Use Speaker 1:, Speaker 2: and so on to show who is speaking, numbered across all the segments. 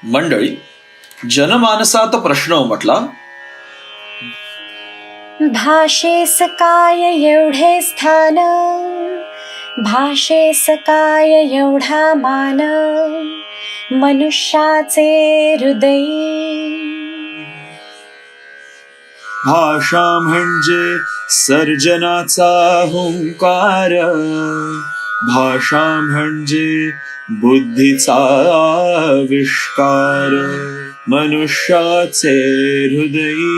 Speaker 1: मंडळी, जनमानसात प्रश्न उमटला.
Speaker 2: भाषेस काय एवढे स्थान, भाषेस काय एवढा मान, मनुष्याचे हृदयी.
Speaker 1: भाषा म्हणजे सर्जनाचा हुंकार, भाषा म्हणजे बुद्धीचा आविष्कार, मनुष्याचे हृदयी.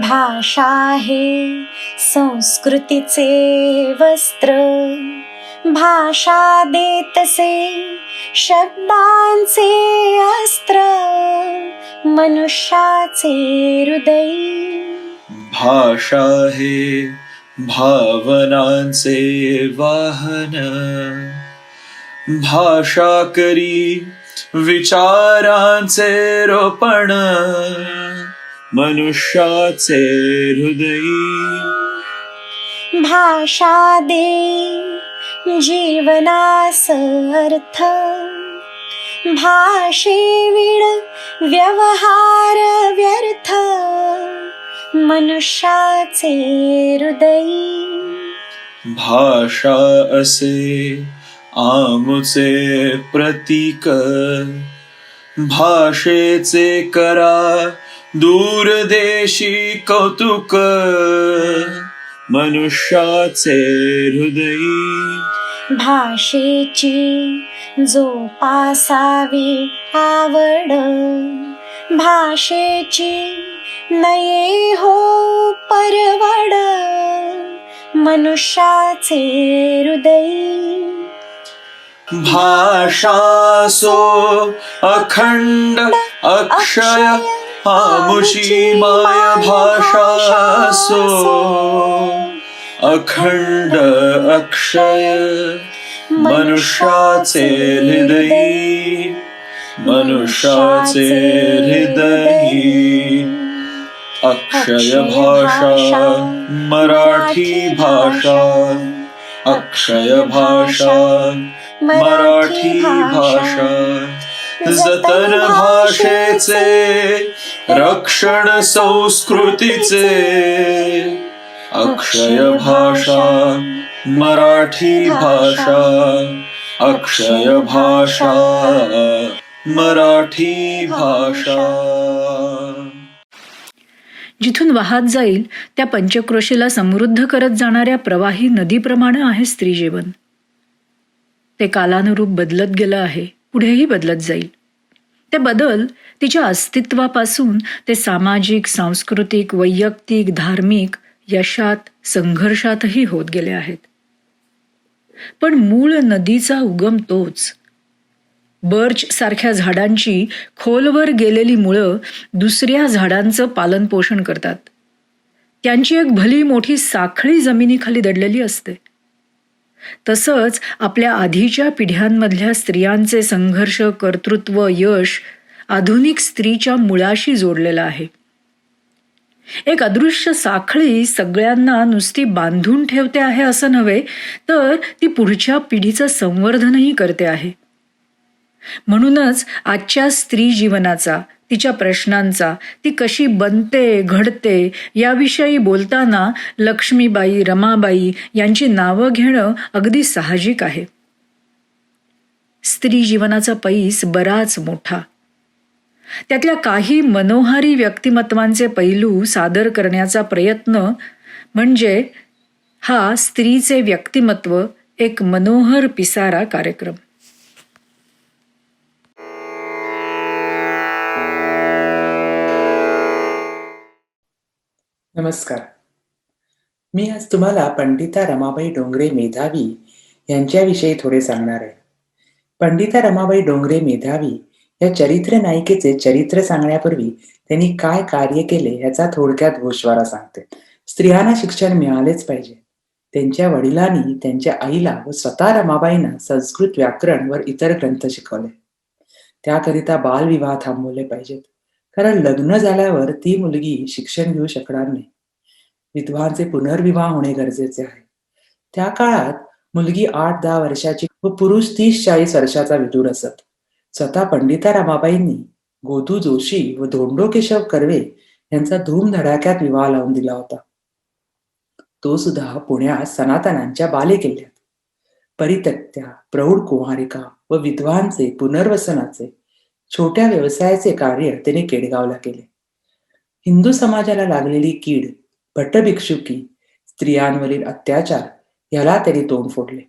Speaker 2: भाषा हे संस्कृतीचे वस्त्र, भाषा देतसे शब्दांचे अस्त्र, मनुष्याचे हृदयी.
Speaker 1: भाषा हे भावनांचे वाहन, भाषा करी विचारांचे रोपण, मनुष्याचे हृदयी.
Speaker 2: भाषा दे जीवनास अर्थ, भाषेविण व्यवहार व्यर्थ, मनुष्याचे हृदयी.
Speaker 1: भाषा असे आमुचे प्रतीक, भाषेचे करा दूरदेशी कौतुक, मनुष्याचे हृदयी.
Speaker 2: भाषेची जोपासावी आवड, भाषेची नये हो परवड, मनुष्याचे हृदयी.
Speaker 1: भाषा सो अखंड अक्षय, आमुची माया भाषा सो अखंड अक्षय, मनुष्याचे हृदयी, मनुष्याचे हृदयी. अक्षय भाषा मराठी भाषा, अक्षय भाषा मराठी भाषा. जतन भाषेचे, रक्षण संस्कृतीचे, अक्षय भाषा मराठी भाषा, अक्षय भाषा मराठी भाषा.
Speaker 3: जिथून वाहत जाईल त्या पंचक्रोशीला समृद्ध करत जाणाऱ्या प्रवाही नदीप्रमाणे आहे स्त्री जीवन. ते कालानुरूप बदलत गेलं आहे, पुढेही बदलत जाईल. ते बदल तिच्या अस्तित्वापासून ते सामाजिक, सांस्कृतिक, वैयक्तिक, धार्मिक यशात, संघर्षातही होत गेले आहेत. पण मूळ नदीचा उगम तोच. बर्च सारख्या झाडांची खोलवर गेलेली मुळं दुसऱ्या झाडांचं पालनपोषण करतात. त्यांची एक भली मोठी साखळी जमिनीखाली दडलेली असते. तसंच आपल्या आधीच्या पिढ्यांमधल्या स्त्रियांचे संघर्ष, कर्तृत्व, यश आधुनिक स्त्रीच्या मुळाशी जोडलेलं आहे. एक अदृश्य साखळी सगळ्यांना नुसती बांधून ठेवते आहे असं नव्हे, तर ती पुढच्या पिढीचं संवर्धनही करते आहे. म्हणूनच आजच्या स्त्री जीवनाचा, तिच्या प्रश्नांचा, ती कशी बनते, घडते याविषयी बोलताना लक्ष्मीबाई, रमाबाई यांची नावं घेणं अगदी साहजिक आहे. स्त्री जीवनाचा पैस बराच मोठा. त्यातल्या काही मनोहारी व्यक्तिमत्वांचे पैलू सादर करण्याचा प्रयत्न म्हणजे हा स्त्रीचे व्यक्तिमत्व एक मनोहर पिसारा कार्यक्रम.
Speaker 4: नमस्कार. मी आज तुम्हाला पंडिता रमाबाई डोंगरे मेधावी यांच्याविषयी थोडे सांगणार आहे. पंडिता रमाबाई डोंगरे मेधावी या चरित्र नायिकेचे चरित्र सांगण्यापूर्वी त्यांनी काय कार्य केले याचा थोडक्यात गोषवारा सांगते. स्त्रियांना शिक्षण मिळालेच पाहिजे. त्यांच्या वडिलांनी त्यांच्या आईला व स्वतः रमाबाईंना संस्कृत व्याकरण व इतर ग्रंथ शिकवले. त्याकरिता बालविवाह थांबवले पाहिजेत, कारण लग्न झाल्यावर ती मुलगी शिक्षण घेऊ शकणार नाही. विधवांचे पुनर्विवाह होणे गरजेचे आहे. त्या काळात मुलगी 8-10 वर्षाची व पुरुष 30-40 वर्षाचा विदूर असत. स्वतः पंडिता रमाबाईंनी गोदू जोशी व धोंडो केशव कर्वे यांचा धूमधडाक्यात विवाह लावून दिला होता. तो सुद्धा पुण्यात सनातनांच्या बालेकिल्ल्यात. परित्यक्त्या, प्रौढ कुमारिका व विधवांचे पुनर्वसनाचे छोट्या व्यवसायाचे कार्य त्याने केडगावला केले. हिंदू समाजाला लागलेली कीड, भट्टभिक्षुकी, स्त्रियांवरील अत्याचार याला त्यांनी तोंड फोडले.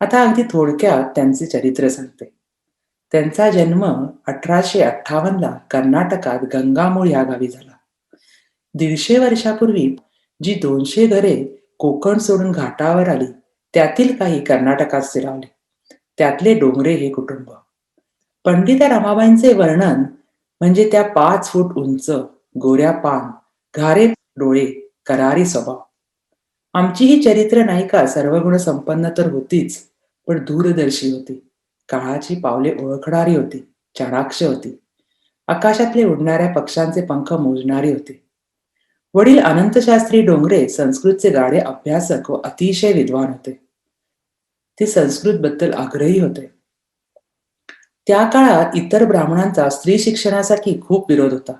Speaker 4: आता अगदी थोडक्यात त्यांचे चरित्र सांगते. त्यांचा जन्म 1858 कर्नाटकात गंगामूळ या गावी झाला. 150 वर्षापूर्वी जी 200 घरे कोकण सोडून घाटावर आली त्यातील काही कर्नाटकात स्थिरावले. त्यातले डोंगरे हे कुटुंब. पंडिता रमाबाईंचे वर्णन म्हणजे त्या 5 फूट उंच, गोऱ्या पान, घारे डोळे, करारी स्वभाव. आमची ही चरित्र नायिका सर्वगुण संपन्न तर होतीच, पण दूरदर्शी होती. काळाची पावले ओळखणारी होती, चाणाक्ष होती. आकाशातले उडणाऱ्या पक्ष्यांचे पंख मोजणारी होती. वडील अनंतशास्त्री डोंगरे संस्कृतचे गाढे अभ्यासक व अतिशय विद्वान होते. ते संस्कृत बद्दल आग्रही होते. त्या काळात इतर ब्राह्मणांचा स्त्री शिक्षणासाठी खूप विरोध होता.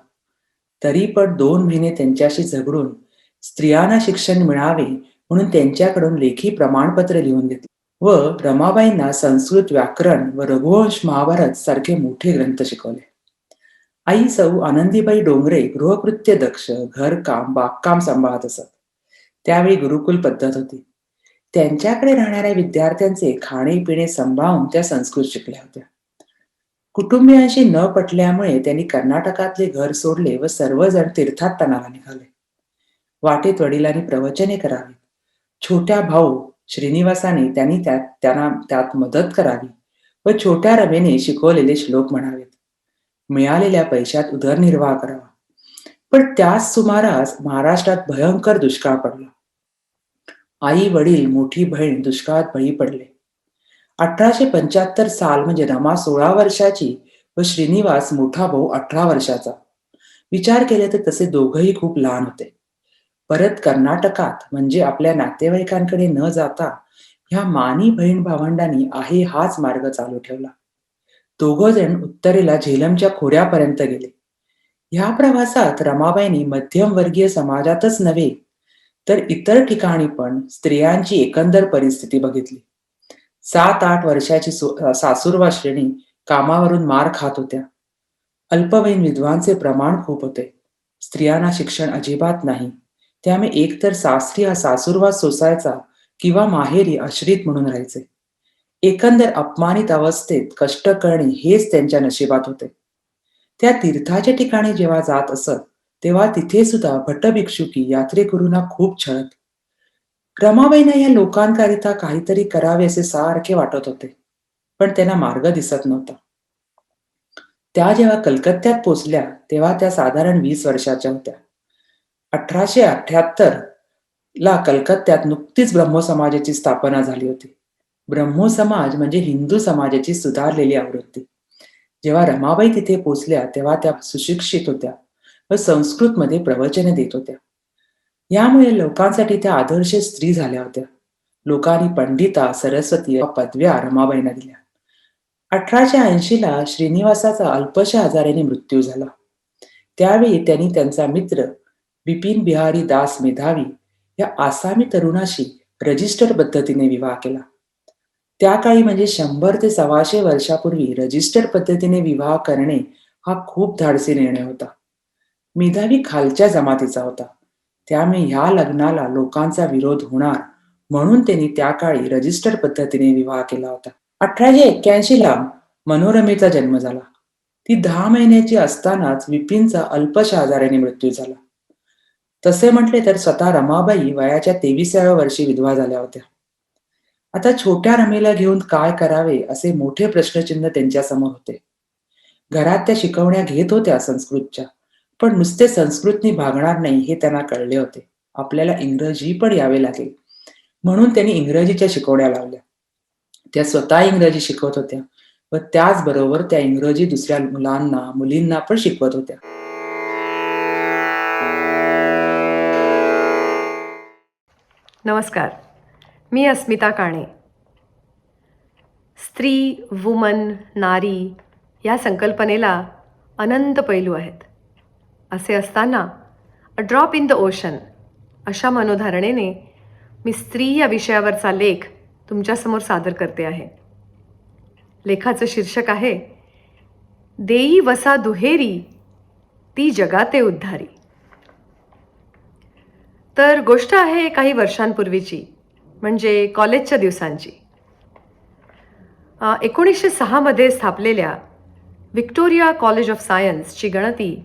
Speaker 4: तरी पण 2 महिने त्यांच्याशी झगडून स्त्रियांना शिक्षण मिळावे म्हणून त्यांच्याकडून लेखी प्रमाणपत्र लिहून घेतले व रमाबाईंना संस्कृत व्याकरण व रघुवंश महाभारत सारखे मोठे ग्रंथ शिकवले. आई सौ आनंदीबाई डोंगरे गृहकृत्य दक्ष, घरकाम, बागकाम सांभाळत असत. त्यावेळी गुरुकुल पद्धत होती. त्यांच्याकडे राहणाऱ्या विद्यार्थ्यांचे खाणे पिणे सांभाळून त्या संस्कृत शिकल्या होत्या. कुटुंबियांशी न पटल्यामुळे त्यांनी कर्नाटकातले घर सोडले व सर्वजण तीर्थाटनाला निघाले. वाटेत वडिलांनी प्रवचने करावी. छोट्या भाऊ श्रीनिवासाने त्यांना त्यात मदत करावी व छोट्या रमेने शिकवलेले श्लोक म्हणावेत. मिळालेल्या पैशात उदरनिर्वाह करावा. पण त्याच सुमारास महाराष्ट्रात भयंकर दुष्काळ पडला. आई वडील मोठी बहीण दुष्काळात बळी पडले. 1875 साल म्हणजे रमा 16 वर्षाची व श्रीनिवास मोठा भाऊ 18 वर्षाचा. विचार केले तर तसे दोघंही खूप लहान होते. परत कर्नाटकात म्हणजे आपल्या नातेवाईकांकडे न जाता ह्या मानी बहीण भावंडांनी आहे हाच मार्ग चालू ठेवला. दोघं जण उत्तरेला झेलमच्या खोऱ्यापर्यंत गेले. ह्या प्रवासात रमाबाईंनी मध्यमवर्गीय समाजातच नव्हे तर इतर ठिकाणी पण स्त्रियांची एकंदर परिस्थिती बघितली. 7-8 वर्षाची सासूरवा श्रेणी कामावरून मार खात होत्या. अल्पवयीन विधवांचे प्रमाण खूप होते. स्त्रियांना शिक्षण अजिबात नाही. त्यामुळे एकतर सासरी हा सासूरवास सोसायचा किंवा माहेरी आश्रित म्हणून राहायचे. एकंदर अपमानित अवस्थेत कष्ट करणे हेच त्यांच्या नशिबात होते. त्या तीर्थाच्या ठिकाणी जेव्हा जात असत तेव्हा तिथे सुद्धा भट्टभिक्षुकी यात्रेकरूंना खूप छळत. रमाबाईंना या लोकांकरिता काहीतरी करावे असे सारखे वाटत होते, पण त्यांना मार्ग दिसत नव्हता. त्या जेव्हा कलकत्त्यात पोचल्या तेव्हा त्या साधारण 20 वर्षाच्या होत्या. 1878 ला कलकत्त्यात नुकतीच ब्रह्मो समाजाची स्थापना झाली होती. ब्रह्मो समाज म्हणजे हिंदू समाजाची सुधारलेली आवृत्ती. जेव्हा रमाबाई तिथे पोचल्या तेव्हा त्या सुशिक्षित होत्या व संस्कृतमध्ये प्रवचने देत होत्या. यामुळे लोकांसाठी त्या आदर्श स्त्री झाल्या होत्या. लोकांनी पंडिता, सरस्वती या पदव्या रमाबाईंना दिल्या. 1880 ला श्रीनिवासाचा अल्पशा आजाराने मृत्यू झाला. त्यावेळी त्यांनी त्यांचा मित्र बिपिन बिहारी दास मेधावी या आसामी तरुणाशी रजिस्टर पद्धतीने विवाह केला. त्या काळी म्हणजे 100 ते 125 वर्षापूर्वी रजिस्टर पद्धतीने विवाह करणे हा खूप धाडसी निर्णय होता. मेधावी खालच्या जमातीचा होता. त्यामुळे ह्या लग्नाला लोकांचा विरोध होणार म्हणून त्यांनी त्या काळी रजिस्टर पद्धतीने विवाह केला होता. 1881 ला मनोरमेचा जन्म झाला. ती 10 महिन्याची असतानाच विपिनचा अल्पशा आजाराने मृत्यू झाला. तसे म्हटले तर स्वतः रमाबाई वयाच्या 23व्या वर्षी विधवा झाल्या होत्या. आता छोट्या रमेला घेऊन काय करावे असे मोठे प्रश्नचिन्ह त्यांच्या समोर होते. घरात त्या शिकवण्या घेत होत्या संस्कृतच्या, पण नुसते संस्कृतनी भागणार नाही हे त्यांना कळले होते. आपल्याला इंग्रजी पण यावे लागेल म्हणून त्यांनी इंग्रजीच्या शिकवण्या लावल्या. त्या स्वतः इंग्रजी शिकवत होत्या व त्याचबरोबर त्या इंग्रजी दुसऱ्या मुलांना मुलींना पण शिकवत होत्या.
Speaker 5: नमस्कार, मी अस्मिता काणे. स्त्री, वुमन, नारी या संकल्पनेला अनंत पैलू आहेत. असे असताना a drop in the ocean अशा मनोधारणेने मी स्त्री या विषयावरचा लेख तुमच्यासमोर सादर करते आहे. लेखाचं शीर्षक आहे देई वसा दुहेरी ती जगाते उद्धारी. तर गोष्ट आहे काही वर्षांपूर्वीची, म्हणजे कॉलेजच्या दिवसांची. 1906 मध्ये स्थापलेल्या व्हिक्टोरिया कॉलेज ऑफ सायन्सची गणती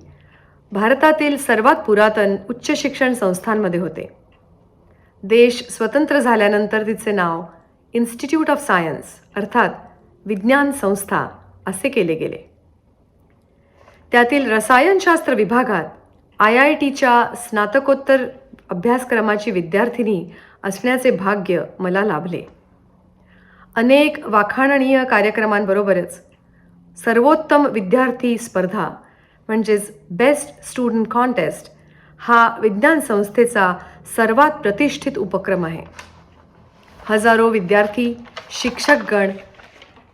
Speaker 5: भारतातील सर्वात पुरातन उच्च शिक्षण संस्थांमध्ये होते. देश स्वतंत्र झाल्यानंतर तिचे नाव इन्स्टिट्यूट ऑफ सायन्स अर्थात विज्ञान संस्था असे केले गेले. त्यातील रसायनशास्त्र विभागात IITच्या स्नातकोत्तर अभ्यासक्रमाची विद्यार्थिनी असण्याचे भाग्य मला लाभले. अनेक वाखाणणीय कार्यक्रमांबरोबरच सर्वोत्तम विद्यार्थी स्पर्धा म्हणजेच बेस्ट स्टुडंट कॉन्टेस्ट हा विज्ञान संस्थेचा सर्वात प्रतिष्ठित उपक्रम आहे. हजारो विद्यार्थी, शिक्षकगण,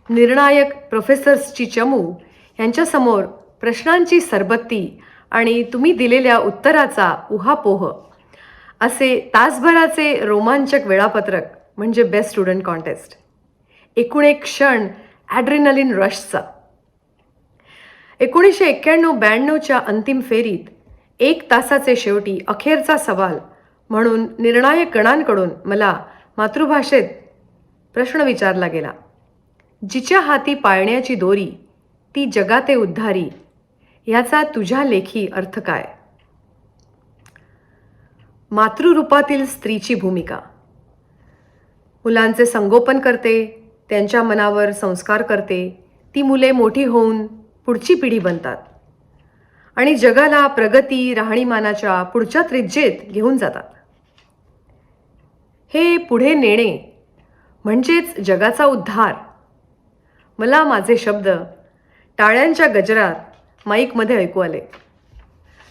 Speaker 5: निर्णायक प्रोफेसर्सची चमू यांच्यासमोर प्रश्नांची सरबत्ती आणि तुम्ही दिलेल्या उत्तराचा उहापोह असे तासभराचे रोमांचक वेळापत्रक म्हणजे बेस्ट स्टुडंट कॉन्टेस्ट. एकूण एक क्षण ॲड्रिनलिन रशचा. 1991-92च्या अंतिम फेरीत 1 तासाचे शेवटी अखेरचा सवाल म्हणून निर्णायक गणांकडून मला मातृभाषेत प्रश्न विचारला गेला. जिच्या हाती पाळण्याची दोरी ती जगाते उद्धारी ह्याचा तुझ्या लेखी अर्थ काय? मातृरूपातील स्त्रीची भूमिका. मुलांचे संगोपन करते, त्यांच्या मनावर संस्कार करते. ती मुले मोठी होऊन पुढची पिढी बनतात आणि जगाला प्रगती राहणीमानाच्या पुढच्या त्रिज्येत घेऊन जातात. हे पुढे नेणे म्हणजेच जगाचा उद्धार. मला माझे शब्द टाळ्यांच्या गजरात माईकमध्ये ऐकू आले.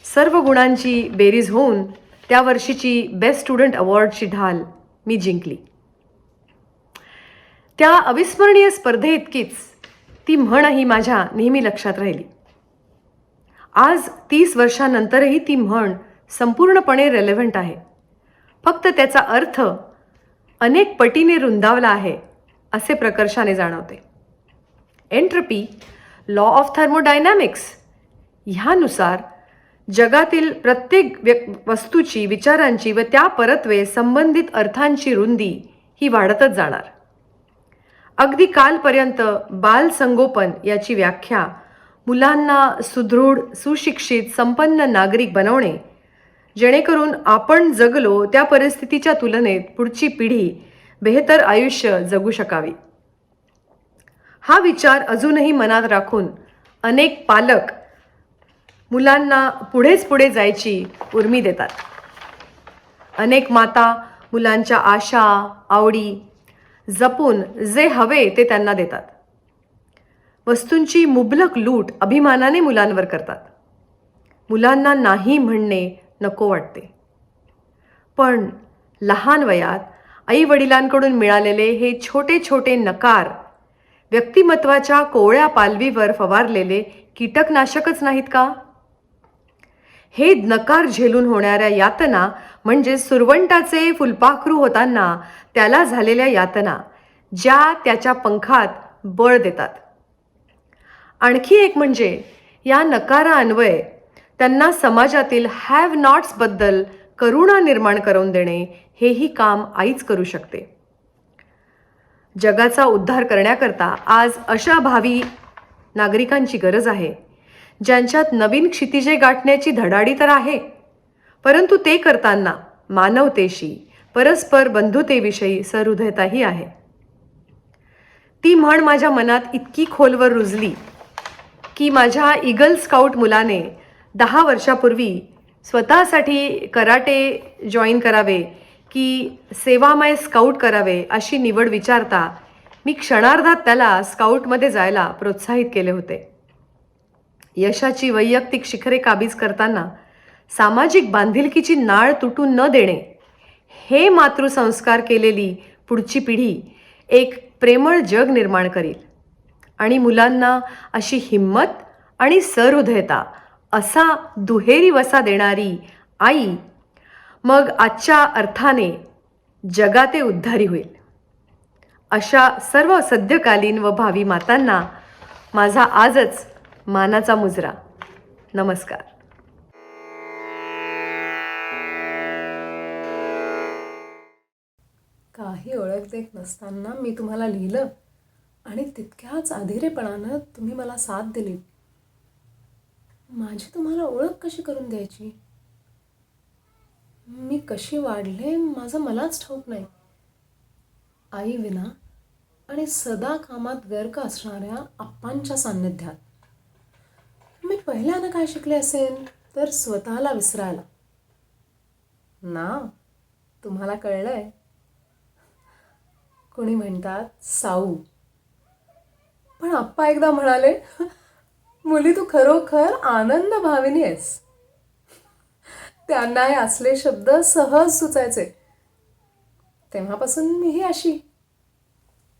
Speaker 5: सर्व गुणांची बेरीज होऊन त्या वर्षीची बेस्ट स्टुडंट अवॉर्डची ढाल मी जिंकली. त्या अविस्मरणीय स्पर्धेइतकीच ती म्हणही माझ्या नेहमी लक्षात राहिली. आज 30 वर्षांनंतरही ती म्हण संपूर्णपणे रेलेव्हंट आहे. फक्त त्याचा अर्थ अनेक पटीने रुंदावला आहे असे प्रकर्षाने जाणवते. एंट्रपी, लॉ ऑफ थर्मोडायनॅमिक्स ह्यानुसार जगातील प्रत्येक वस्तूची, विचारांची व त्या परत्वे संबंधित अर्थांची रुंदी ही वाढतच जाणार. अगदी कालपर्यंत बालसंगोपन याची व्याख्या मुलांना सुदृढ, सुशिक्षित, संपन्न नागरिक बनवणे, जेणेकरून आपण जगलो त्या परिस्थितीच्या तुलनेत पुढची पिढी बेहतर आयुष्य जगू शकावी. हा विचार अजूनही मनात राखून अनेक पालक मुलांना पुढेच पुढे जायची उर्मी देतात. अनेक माता मुलांच्या आशा, आवडी जपून जे हवे ते त्यांना देतात. वस्तूंची मुबलक लूट अभिमानाने मुलांवर करतात. मुलांना नाही म्हणणे नको वाटते. पण लहान वयात आई वडिलांकडून मिळालेले हे छोटे छोटे नकार व्यक्तिमत्वाच्या कोवळ्या पालवीवर फवारलेले कीटकनाशकच नाहीत का? हे नकार झेलून होणाऱ्या यातना म्हणजे सुरवंटाचे फुलपाखरू होताना त्याला झालेल्या यातना, ज्या त्याच्या पंखात बळ देतात. आणखी एक म्हणजे या नकारान्वये त्यांना समाजातील हॅव नॉट्सबद्दल करुणा निर्माण करून देणे, हेही काम आईच करू शकते. जगाचा उद्धार करण्याकरता आज अशा भावी नागरिकांची गरज आहे ज्यांच्यात नवीन क्षितिजे गाठण्याची धडाडी तर आहे, परंतु ते करताना मानवतेशी, परस्पर बंधुतेविषयी सहृदयताही आहे. ती म्हण माझ्या मनात इतकी खोलवर रुजली की माझ्या ईगल स्काउट मुलाने 10 वर्षापूर्वी स्वतःसाठी कराटे जॉईन करावे की सेवामय स्काउट करावे अशी निवड विचारता मी क्षणार्धात त्याला स्काउटमध्ये जायला प्रोत्साहित केले होते. यशाची वैयक्तिक शिखरे काबीज करताना सामाजिक बांधिलकीची नाळ तुटून न देणे, हे मातृसंस्कार केलेली पुढची पिढी एक प्रेमळ जग निर्माण करील. आणि मुलांना अशी हिम्मत आणि सहृदयता असा दुहेरी वसा देणारी आई मग आजच्या अर्थाने जगाते उद्धारी होईल. अशा सर्व सद्यकालीन व भावी मातांना माझा आजच मानाचा मुजरा. नमस्कार.
Speaker 6: काही ओळख देत नसताना मी तुम्हाला लिहिलं आणि तितक्याच अधीरेपणानं तुम्ही मला साथ दिली. माझी तुम्हाला ओळख कशी करून द्यायची? मी कशी वाढले माझं मलाच ठाऊक नाही. आई विना आणि सदा कामात गर्क असणाऱ्या आप्पांच्या सान्निध्यात मी पहिल्यानं काय शिकले असेल तर स्वतःला विसरायला. नाव तुम्हाला कळलंय? कोणी म्हणतात साऊ. पण आप्पा एकदा म्हणाले, मुली तू खरोखर आनंद भाविनी आहेस. त्यांना हे असले शब्द सहज सुचायचे. तेव्हापासून मीही अशी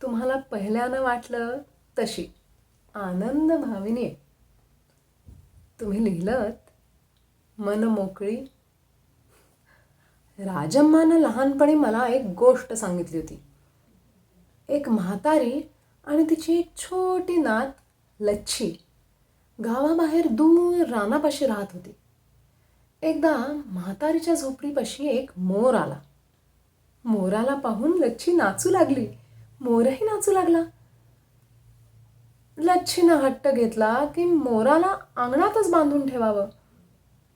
Speaker 6: तुम्हाला पहिल्यानं वाटलं तशी आनंद भाविनी आहे. तुम्ही लिहिलंत मन मोकळी. राजम्मानं लहानपणी मला एक गोष्ट सांगितली होती. एक म्हातारी आणि तिची एक छोटी नात लच्छी गावाबाहेर दूर रानापाशी राहत होती. एकदा म्हातारीच्या झोपडीपाशी एक मोर आला. मोराला पाहून लच्छी नाचू लागली. मोरही नाचू लागला. लच्छीनं हट्ट घेतला की मोराला अंगणातच बांधून ठेवावं.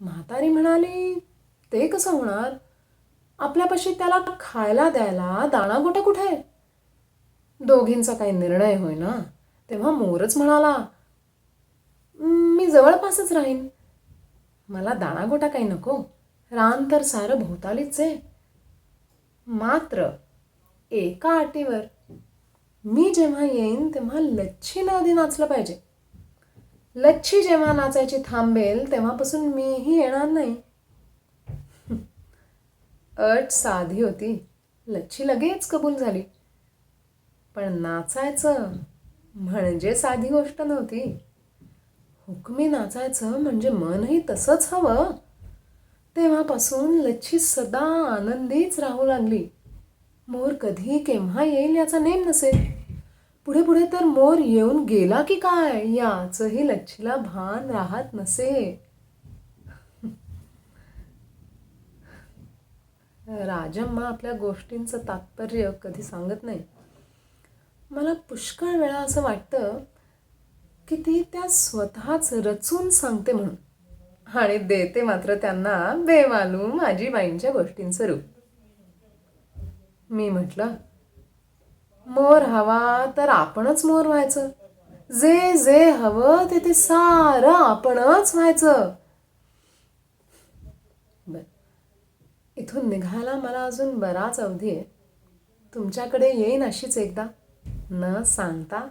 Speaker 6: म्हातारी म्हणाली, ते कसं होणार? आपल्यापाशी त्याला खायला द्यायला दाणा गोटा कुठे आहे? दोघींचा काही निर्णय होईना. तेव्हा मोरच म्हणाला, मी जवळपासच राहीन. मला दाणागोटा काही नको. रान तर सारं भोवतालीच आहे. मात्र एका अटीवर, मी जेव्हा येईन तेव्हा लच्छीनं आधी नाचलं पाहिजे. लच्छी जेव्हा नाचायची थांबेल तेव्हापासून मीही येणार नाही. अट साधी होती. लच्छी लगेच कबूल झाली. पण नाचायचं म्हणजे साधी गोष्ट नव्हती. हुकमी नाचायचं म्हणजे मनही तसंच हवं. तेव्हापासून लच्छी सदा आनंदीच राहू लागली. मोर कधी केव्हा येईल याचा नेम नसे. पुढे पुढे तर मोर येऊन गेला की काय याचंही लच्छीला भान राहत नसे. राजम्मा आपल्या गोष्टींचं तात्पर्य कधी सांगत नाही. मला पुष्कळ वेळा असं वाटतं की ती त्या स्वतःच रचून सांगते म्हणून, आणि देते मात्र त्यांना बेमालूम आजीबाईंच्या गोष्टींचं रूप. मी म्हटलं, मोर हवा तर आपणच मोर व्हायचं. जे जे हवं ते ते सारं आपणच व्हायचं. बर, इथून निघायला मला अजून बराच अवधी आहे. तुमच्याकडे येईन अशीच एकदा, न सांगता.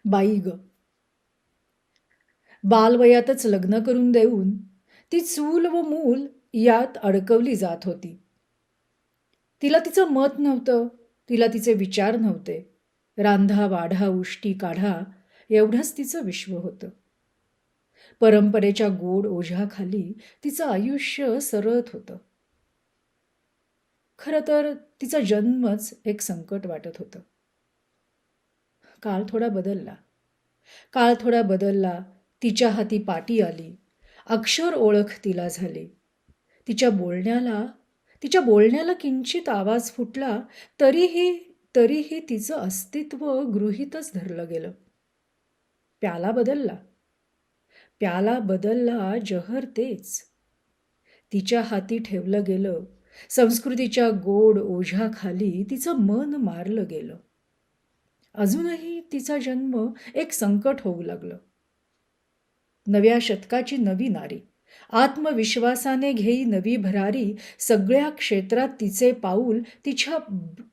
Speaker 3: बाई ग. बालवयातच लग्न करून देऊन ती चूल व मूल यात अडकवली जात होती. तिला तिचं मत नव्हतं. तिला तिचे विचार नव्हते. रांधा वाढा उष्टी काढा एवढंच तिचं विश्व होतं. परंपरेच्या गोड ओझ्याखाली तिचं आयुष्य सरत होतं. खरं तर तिचा जन्मच एक संकट वाटत होतं. काळ थोडा बदलला. तिच्या हाती पाटी आली. अक्षर ओळख तिला झाली. तिच्या बोलण्याला किंचित आवाज फुटला तरीही तिचं अस्तित्व गृहीतच धरलं गेलं. प्याला बदलला जहर तेच. तिच्या हाती ठेवलं गेलं. संस्कृतीच्या गोड ओझ्याखाली तिचं मन मारलं गेलं. अजूनही तिचा जन्म एक संकट होऊ लागलं. नव्या शतकाची नवी नारी, आत्मविश्वासाने घेई नवी भरारी. सगळ्या क्षेत्रात तिचे पाऊल, तिच्या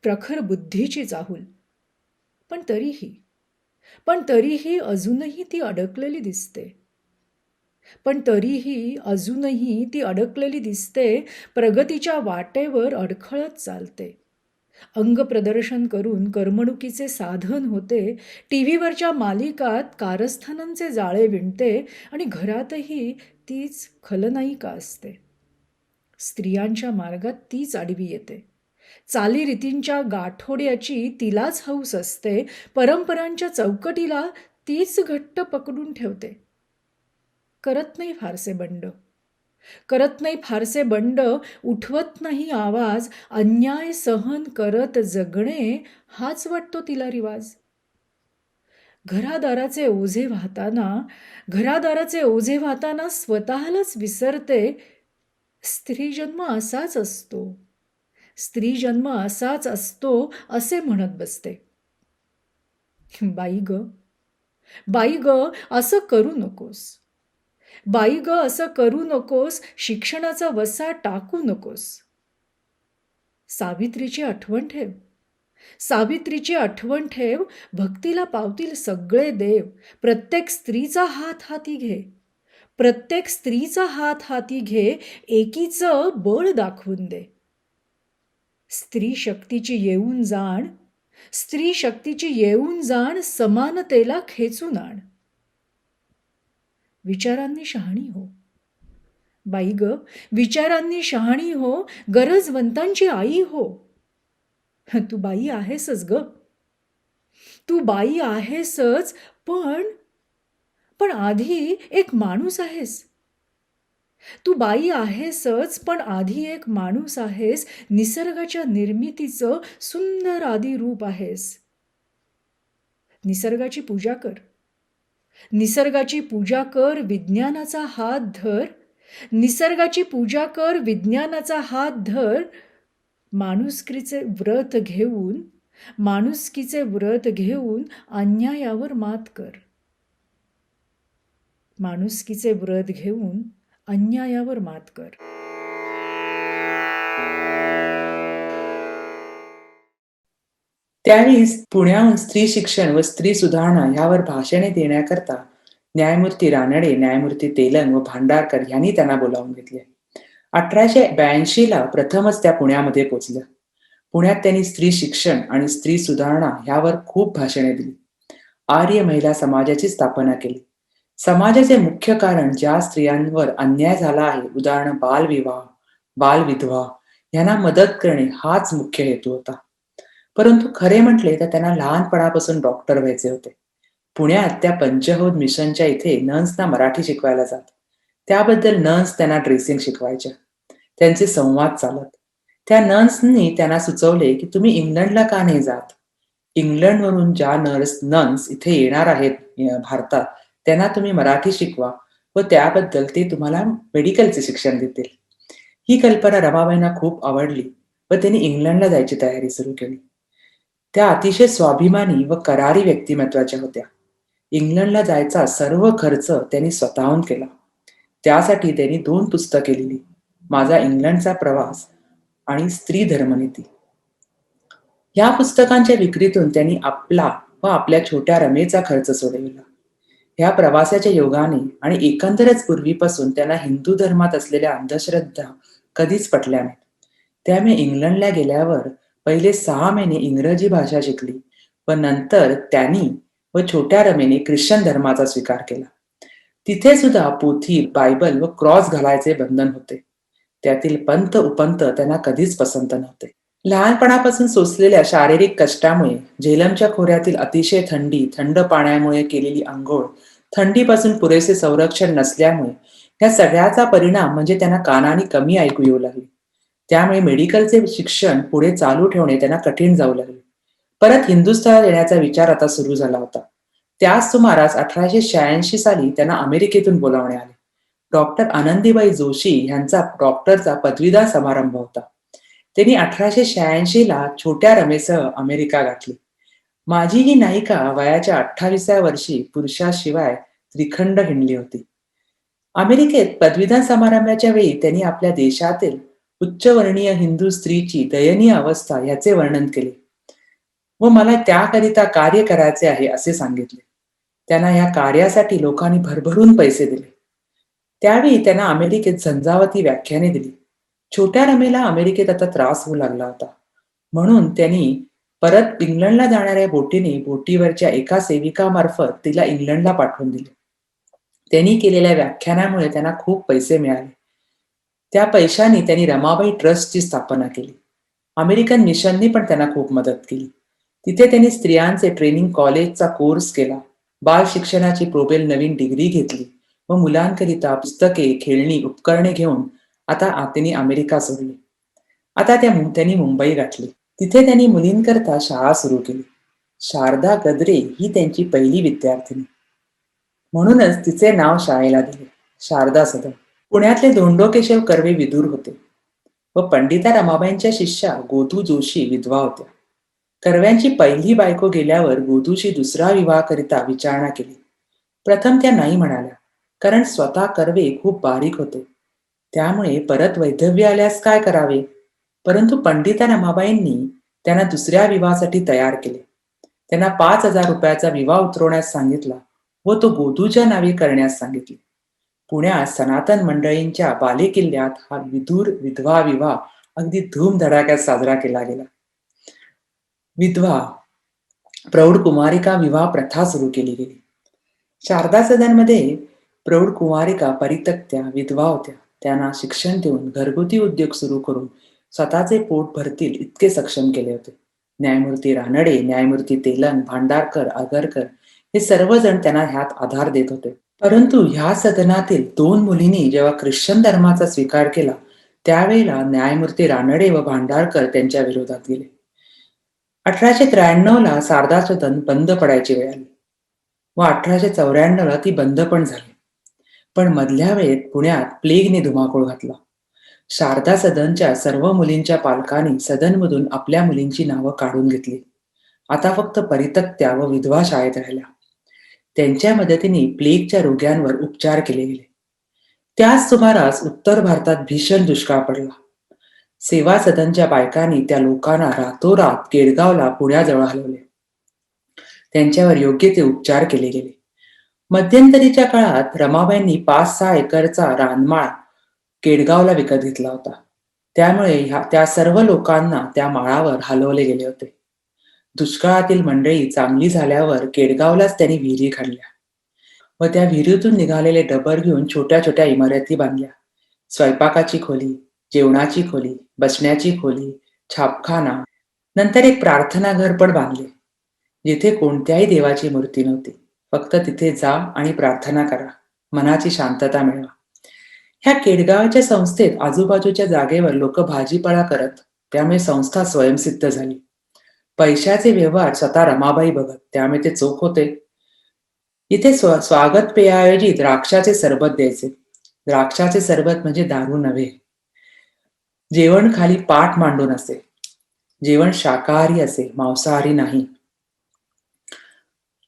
Speaker 3: प्रखर बुद्धीची चाहूल. पण तरीही अजूनही ती अडकलेली दिसते. पण तरीही अजूनही ती अडकलेली दिसते, प्रगतीच्या वाटेवर अडखळत चालते. अंग प्रदर्शन करून करमणुकीचे साधन होते, टीव्हीवरच्या मालिकात कारस्थानांचे जाळे विणते आणि घरातही तीच खलनायिका असते. स्त्रियांच्या मार्गात तीच आडवी येते. चालीरीतींच्या गाठोड्याची तिलाच हौस असते, परंपरांच्या चौकटीला तीच घट्ट पकडून ठेवते. करत नाही फारसे बंड, उठवत नाही आवाज, अन्याय सहन करत जगणे हाच वाटतो तिला रिवाज. घरादाराचे ओझे वाहताना स्वतःलाच विसरते, स्त्री जन्म असाच असतो असे म्हणत बसते. बाई ग असं करू नकोस, शिक्षणाचा वसा टाकू नकोस. सावित्रीची आठवण ठेव, भक्तीला पावतील सगळे देव. प्रत्येक स्त्रीचा हात हाती घे, एकीचं बळ दाखवून दे. स्त्री शक्तीची येऊन जाण, समानतेला खेचून आण. विचारांनी शहाणी हो, गरजवंतांची आई हो. तू बाई आहेसच, पण आधी एक माणूस आहेस. निसर्गाच्या निर्मितीचं सुंदर आदी रूप आहेस. निसर्गाची पूजा कर, विज्ञानाचा हात धर. माणुसकीचे व्रत घेऊन अन्यायावर मात कर.
Speaker 4: त्यावेळी पुण्याहून स्त्री शिक्षण व स्त्री सुधारणा यावर भाषणे देण्याकरता न्यायमूर्ती रानडे, न्यायमूर्ती तेलंग व भांडारकर यांनी त्यांना बोलावून घेतले. 1882 प्रथमच त्या पुण्यामध्ये पोचल्या. पुण्यात त्यांनी स्त्री शिक्षण आणि स्त्री सुधारणा यावर खूप भाषणे दिली. आर्य महिला समाजाची स्थापना केली. समाजाचे मुख्य कारण ज्या स्त्रियांवर अन्याय झाला आहे, उदाहरण बालविवाह, बालविधवा यांना मदत करणे हाच मुख्य हेतू होता. परंतु खरे म्हटले तर त्यांना लहानपणापासून डॉक्टर व्हायचे होते. पुण्यात त्या पंचहौद मिशनच्या इथे नर्सना मराठी शिकवायला जात. त्याबद्दल नर्स त्यांना ड्रेसिंग शिकवायच्या. त्यांचे संवाद चालत. त्या नर्सनी त्यांना सुचवले की तुम्ही इंग्लंडला का नाही जात? इंग्लंडवरून ज्या नर्स इथे येणार आहेत भारतात, त्यांना तुम्ही मराठी शिकवा व त्याबद्दल ते तुम्हाला मेडिकलचे शिक्षण देतील. ही कल्पना रमाबाईंना खूप आवडली व त्यांनी इंग्लंडला जायची तयारी सुरू केली. त्या अतिशय स्वाभिमानी व करारी व्यक्तिमत्वाच्या होत्या. इंग्लंडला जायचा सर्व खर्च त्यांनी स्वतःहून केला. त्यासाठी त्यांनी 2 पुस्तके लिहिली, माझा इंग्लंडचा प्रवास आणि स्त्री धर्मनीती. या पुस्तकांच्या विक्रीतून त्यांनी आपला व आपल्या छोट्या रमेचा खर्च सोडविला. ह्या प्रवासाच्या योगाने आणि एकंदरच पूर्वीपासून त्यांना हिंदू धर्मात असलेल्या अंधश्रद्धा कधीच पटल्या नाहीत. त्यामुळे इंग्लंडला गेल्यावर पहिले 6 महिने इंग्रजी भाषा शिकली व नंतर त्यांनी व छोट्या रमेने ख्रिश्चन धर्माचा स्वीकार केला. तिथे सुद्धा पोथी, बायबल व क्रॉस घालायचे बंधन होते. त्यातील पंत उपंत त्यांना कधीच पसंत नव्हते. लहानपणापासून सोसलेल्या शारीरिक कष्टामुळे, झेलमच्या खोऱ्यातील अतिशय थंड पाण्यामुळे केलेली आंघोळ, थंडीपासून पुरेसे संरक्षण नसल्यामुळे या सगळ्याचा परिणाम म्हणजे त्यांना कानाने कमी ऐकू येऊ लागले. त्यामुळे मेडिकलचे शिक्षण पुढे चालू ठेवणे त्यांना कठीण जाऊ लागले. परत हिंदुस्थानात येण्याचा विचार आता सुरू झाला होता. त्याच सुमारास 1886 साली त्यांना अमेरिकेतून बोलावणे आले. डॉक्टर आनंदीबाई जोशी यांचा डॉक्टरचा पदवीदान समारंभ होता. त्यांनी 1886 छोट्या रमेसह अमेरिका गाठली. माझी ही नायिका वयाच्या 28व्या वर्षी पुरुषाशिवाय त्रिखंड हिंडली होती. अमेरिकेत पदवीदान समारंभाच्या वेळी त्यांनी आपल्या देशातील उच्चवर्णीय हिंदू स्त्रीची दयनीय अवस्था याचे वर्णन केले व मला त्याकरिता कार्य करायचे आहे असे सांगितले. त्यांना या कार्यासाठी लोकांनी भरभरून पैसे दिले. त्यावेळी त्यांना अमेरिकेत झंझावती व्याख्याने दिली. छोट्या रमेला अमेरिकेत आता त्रास होऊ लागला होता. म्हणून त्यांनी परत इंग्लंडला जाणाऱ्या बोटीने बोटीवरच्या एका सेविकामार्फत तिला इंग्लंडला पाठवून दिले. त्यांनी केलेल्या व्याख्यानामुळे त्यांना खूप पैसे मिळाले. त्या पैशांनी त्यांनी रमाबाई ट्रस्टची स्थापना केली. अमेरिकन मिशनने पण त्यांना खूप मदत केली. तिथे त्यांनी स्त्रियांचे ट्रेनिंग कॉलेजचा कोर्स केला. बाल शिक्षणाची प्रोबेल नवीन डिग्री घेतली व मुलांकरिता पुस्तके, खेळणी, उपकरणे घेऊन आता त्यांनी अमेरिका सोडली. आता त्यांनी मुंबई गाठली. तिथे त्यांनी मुलींकरता शाळा सुरू केली. शारदा गद्रे ही त्यांची पहिली विद्यार्थिनी. म्हणूनच तिचे नाव शाळेला दिले, शारदा सदन. पुण्यातले धोंडो केशव कर्वे विदुर होते व पंडिता रमाबाईंच्या शिष्या गोदू जोशी विधवा होत्या. कर्व्यांची पहिली बायको गेल्यावर गोदूशी दुसरा विवाहाकरिता विचारणा केली. प्रथम त्या नाही म्हणाल्या, कारण स्वतः कर्वे खूप बारीक होते. त्यामुळे परत वैधव्य आल्यास काय करावे. परंतु पंडिता रमाबाईंनी त्यांना दुसऱ्या विवाहासाठी तयार केले. त्यांना 5,000 रुपयाचा विवाह उतरवण्यास सांगितला व तो गोदूच्या नावे करण्यास सांगितले. पुण्यात सनातन मंडळींच्या बालेकिल्ल्यात हा विदुर विधवा विवाह अगदी धूमधडाक्यात साजरा केला गेला. विधवा प्रौढ कुमारिका विवाह प्रथा सुरू केली गेली. शारदा सदनमध्ये प्रौढ कुमारिका परित्यक्त्या विधवा होत्या. त्यांना शिक्षण देऊन घरगुती उद्योग सुरू करून स्वतःचे पोट भरतील इतके सक्षम केले होते. न्यायमूर्ती रानडे, न्यायमूर्ती तेलंग, भांडारकर, आगरकर हे सर्वजण त्यांना ह्यात आधार देत होते. परंतु ह्या सदनातील 2 मुलींनी जेव्हा ख्रिश्चन धर्माचा स्वीकार केला त्यावेळेला न्यायमूर्ती रानडे व भांडारकर त्यांच्या विरोधात गेले. 1893ला शारदा सदन बंद पडायची वेळ आली व 1894ला ती बंद पण झाली. पण मधल्या वेळेत पुण्यात प्लेगने धुमाकूळ घातला. शारदा सदनच्या सर्व मुलींच्या पालकांनी सदनमधून आपल्या मुलींची नावं काढून घेतली. आता फक्त परित्यक्त्या व विधवा शाळेत राहिल्या. त्यांच्या मदतीने प्लेगच्या रोग्यांवर उपचार केले गेले. त्याच सुमारास उत्तर भारतात भीषण दुष्काळ पडला. सेवा सदनच्या बायकांनी त्या लोकांना रातोरात केडगावला पुण्याजवळ हलवले. त्यांच्यावर योग्य ते उपचार केले गेले. मध्यंतरीच्या काळात रमाबाईंनी 5-6 एकरचा रानमाळ केडगावला विकत घेतला होता. त्यामुळे त्या सर्व लोकांना त्या माळावर हलवले गेले होते. दुष्काळातील मंडळी चांगली झाल्यावर केडगावलाच त्यांनी विहिरी खणल्या व त्या विहिरीतून निघालेले डबर घेऊन छोट्या छोट्या इमारती बांधल्या. स्वयंपाकाची खोली, जेवणाची खोली, बसण्याची खोली, छापखाना, नंतर एक प्रार्थना घर पण बांधले, जिथे कोणत्याही देवाची मूर्ती नव्हती. फक्त तिथे जा आणि प्रार्थना करा, मनाची शांतता मिळवा. ह्या केडगावच्या संस्थेत आजूबाजूच्या जागेवर लोक भाजीपाला करत, त्यामुळे संस्था स्वयंसिद्ध झाली. पैशाचे व्यवहार स्वतः रमाबाई बघत, त्यामुळे ते चोख होते. इथे स्वागत पेयाऐवजी द्राक्षाचे सरबत द्यायचे. द्राक्षाचे सरबत म्हणजे दारू नव्हे. जेवण खाली पाट मांडून असे. जेवण शाकाहारी असे, मांसाहारी नाही.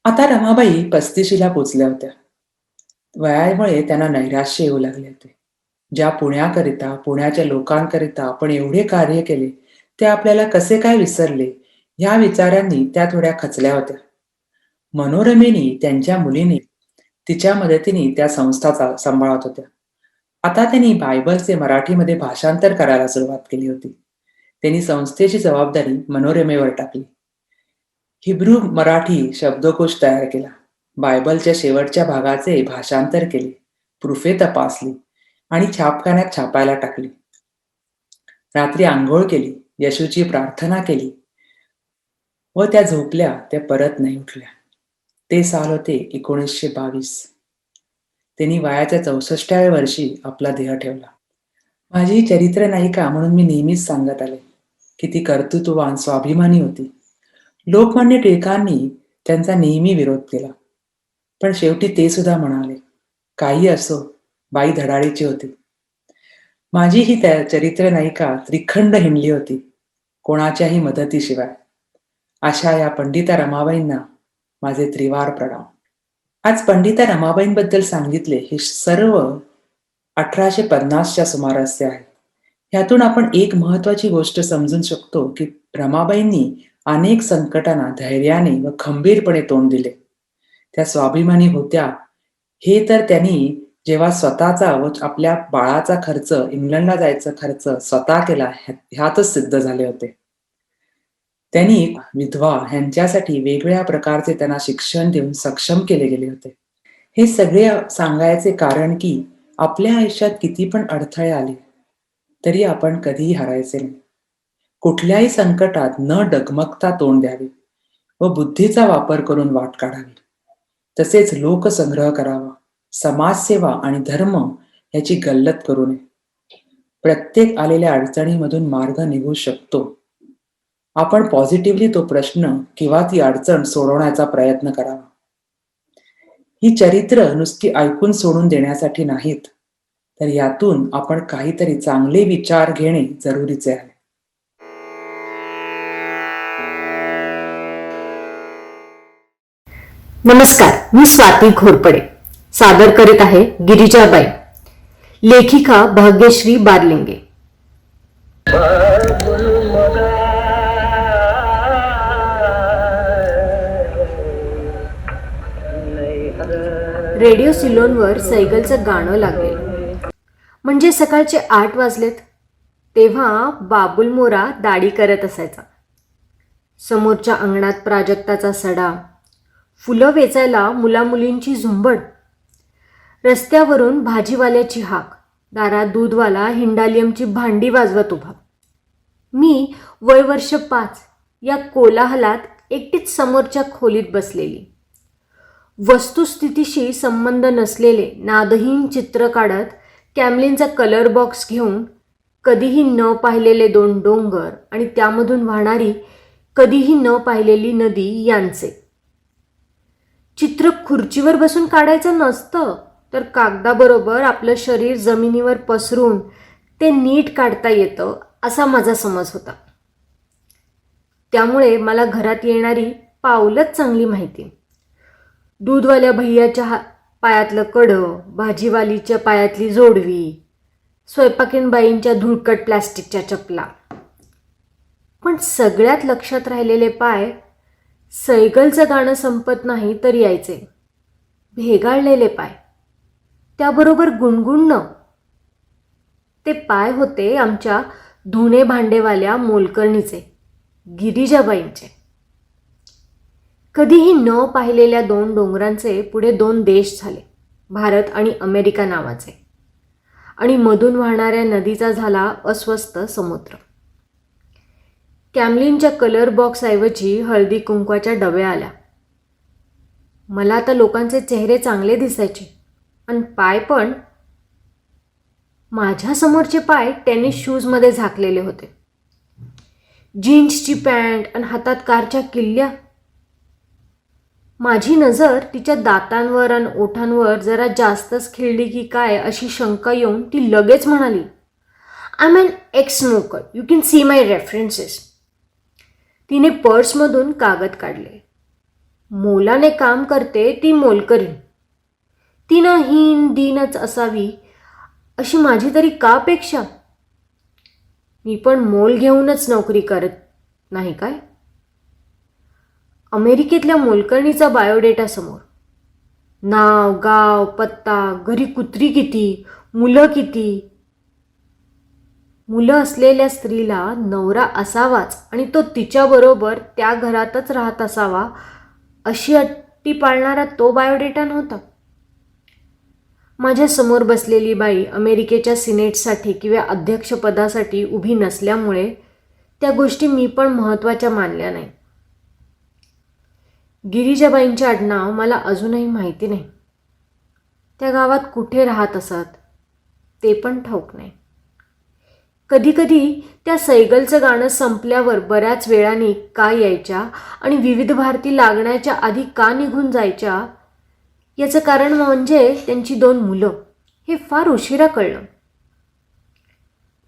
Speaker 4: आता रमाबाई 35ला पोचल्या होत्या. वयामुळे त्यांना नैराश्य येऊ लागले होते. ज्या पुण्याकरिता, पुण्याच्या लोकांकरिता आपण एवढे कार्य केले ते आपल्याला कसे काय विसरले, ह्या विचारांनी त्या थोड्या खचल्या होत्या. मनोरमेनी त्यांच्या मुलीने तिच्या मदतीने त्या संस्था सांभाळत होत्या. आता त्यांनी बायबलचे मराठीमध्ये भाषांतर करायला सुरुवात केली होती. त्यांनी संस्थेची जबाबदारी मनोरमेवर टाकली. हिब्रू मराठी शब्दकोश तयार केला. बायबलच्या शेवटच्या भागाचे भाषांतर केले, प्रूफे तपासली आणि छापखान्यात छापायला टाकली. रात्री आंघोळ केली, येशूची प्रार्थना केली व त्या झोपल्या. त्या परत नाही उठल्या. ते साल होते 1922. त्यांनी वयाच्या 64व्या वर्षी आपला देह ठेवला. माझी चरित्र नायिका म्हणून मी नेहमीच सांगत आले की ती कर्तृत्ववान, स्वाभिमानी होती. लोकमान्य टिळकांनी त्यांचा नेहमी विरोध केला, पण शेवटी ते सुद्धा म्हणाले, काही असो, बाई धडाडीची होती. माझी ही त्या चरित्र नायिका त्रिखंड हिंडली होती, कोणाच्याही मदतीशिवाय. अशा या पंडिता रमाबाईंना माझे त्रिवार प्रणाम. आज पंडिता रमाबाईंबद्दल सांगितले हे सर्व 1850च्या सुमारासचे आहेत. ह्यातून आपण एक महत्वाची गोष्ट समजून शकतो की रमाबाईंनी अनेक संकटांना धैर्याने व खंबीरपणे तोंड दिले. त्या स्वाभिमानी होत्या हे तर त्यांनी जेव्हा स्वतःचा व आपल्या बाळाचा खर्च, इंग्लंडला जायचा खर्च स्वतः केला, ह्यातच सिद्ध झाले होते. त्यांनी विधवा ह्यांच्यासाठी वेगवेगळ्या प्रकारचे त्यांना शिक्षण देऊन सक्षम केले गेले होते. हे सगळे सांगायचे कारण की आपल्या आयुष्यात किती पण अडथळे आले तरी आपण कधीही हारायचे नाही. कुठल्याही संकटात न डगमगता तोंड द्यावे व बुद्धीचा वापर करून वाट काढावी. तसेच लोकसंग्रह करावा, समाजसेवा आणि धर्म याची गल्लत करू नये. प्रत्येक आलेल्या अडचणीमधून मार्ग निघू शकतो. आपण पॉझिटिव्हली तो प्रश्न किंवा ती अडचण सोडवण्याचा प्रयत्न करावा. ही चरित्र नुसती ऐकून सोडून देण्यासाठी नाहीत, तर यातून आपण काहीतरी चांगले विचार घेणे जरुरीचे आहे.
Speaker 7: नमस्कार, मी स्वाती घोरपडे सादर करीत आहे गिरिजाबाई, लेखिका भाग्यश्री बारलिंगे. रेडिओ सिलोनवर सैगलचं गाणं लागले. म्हणजे सकाळचे 8 वाजलेत तेव्हा बाबुल मोरा दाढी करत असायचा. समोरच्या अंगणात प्राजक्ताचा सडा, फुलं वेचायला मुलामुलींची झुंबड, रस्त्यावरून भाजीवाल्याची हाक, दारात दूधवाला हिंडालियमची भांडी वाजवत उभा. मी वर्ष 5 या कोलाहलात एकटीच समोरच्या खोलीत बसलेली. वस्तुस्थितीशी संबंध नसलेले नादहीन चित्र काढत कॅमलिनचा कलर बॉक्स घेऊन कधीही न पाहिलेले 2 डोंगर आणि त्यामधून वाहणारी कधीही न पाहिलेली नदी यांचे चित्र खुर्चीवर बसून काढायचं नसतं, तर कागदाबरोबर आपलं शरीर जमिनीवर पसरून ते नीट काढता येतं असा माझा समज होता. त्यामुळे मला घरात येणारी पावलंच चांगली माहिती. दूधवाल्या भैयाच्या पायातलं कडं, भाजीवालीच्या पायातली जोडवी, स्वयंपाकीण बाईंच्या धुळकट प्लॅस्टिकच्या चपला. पण सगळ्यात लक्षात राहिलेले पाय सैगलचं गाणं संपत नाही तर यायचे. भेगाळलेले पाय, त्याबरोबर गुणगुणणं. ते पाय होते आमच्या धुणे भांडेवाल्या मोलकर्णीचे, गिरिजाबाईंचे. कधीही न पाहिलेल्या 2 डोंगरांचे पुढे 2 देश झाले, भारत आणि अमेरिका नावाचे. आणि मधून वाहणाऱ्या नदीचा झाला अस्वस्थ समुद्र. कॅमलिनच्या कलर बॉक्सऐवजी हळदी कुंकवाच्या डब्या आल्या. मला आता लोकांचे चेहरे चांगले दिसायचे आणि पाय पण. माझ्या समोरचे पाय टेनिस शूजमध्ये झाकलेले होते. जीन्सची पॅन्ट आणि हातात कारच्या किल्ल्या. माझी नजर तिच्या दातांवर आणि ओठांवर जरा जास्तच खिळली की काय अशी शंका येऊन ती लगेच म्हणाली, I am an ex smoker, you can see my references. तिने पर्समधून कागद काढले. मोलाने काम करते ती मोलकरीण. तिनं हीन दीनच असावी अशी माझी तरी का अपेक्षा? मी पण मोल घेऊनच नोकरी करत नाही काय? अमेरिकेतल्या मोलकर्णीचा बायोडेटा समोर. नाव, गाव, पत्ता, घरी कुत्री किती, मुलं किती. मुलं असलेल्या स्त्रीला नवरा असावाच आणि तो तिच्याबरोबर त्या घरातच राहत असावा अशी अट्टी पाळणारा तो बायोडेटा नव्हता. माझ्या समोर बसलेली बाई अमेरिकेच्या सिनेटसाठी किंवा अध्यक्षपदासाठी उभी नसल्यामुळे त्या गोष्टी मी पण महत्त्वाच्या मानल्या नाही. गिरिजाबाईंचे आडनाव मला अजूनही माहिती नाही. त्या गावात कुठे राहत असत ते पण ठाऊक नाही. कधीकधी त्या सैगलचं गाणं संपल्यावर बऱ्याच वेळाने का यायच्या आणि विविध भारती लागण्याच्या आधी का निघून जायच्या याचं कारण म्हणजे त्यांची 2 मुलं. हे फार उशिरा कळलं.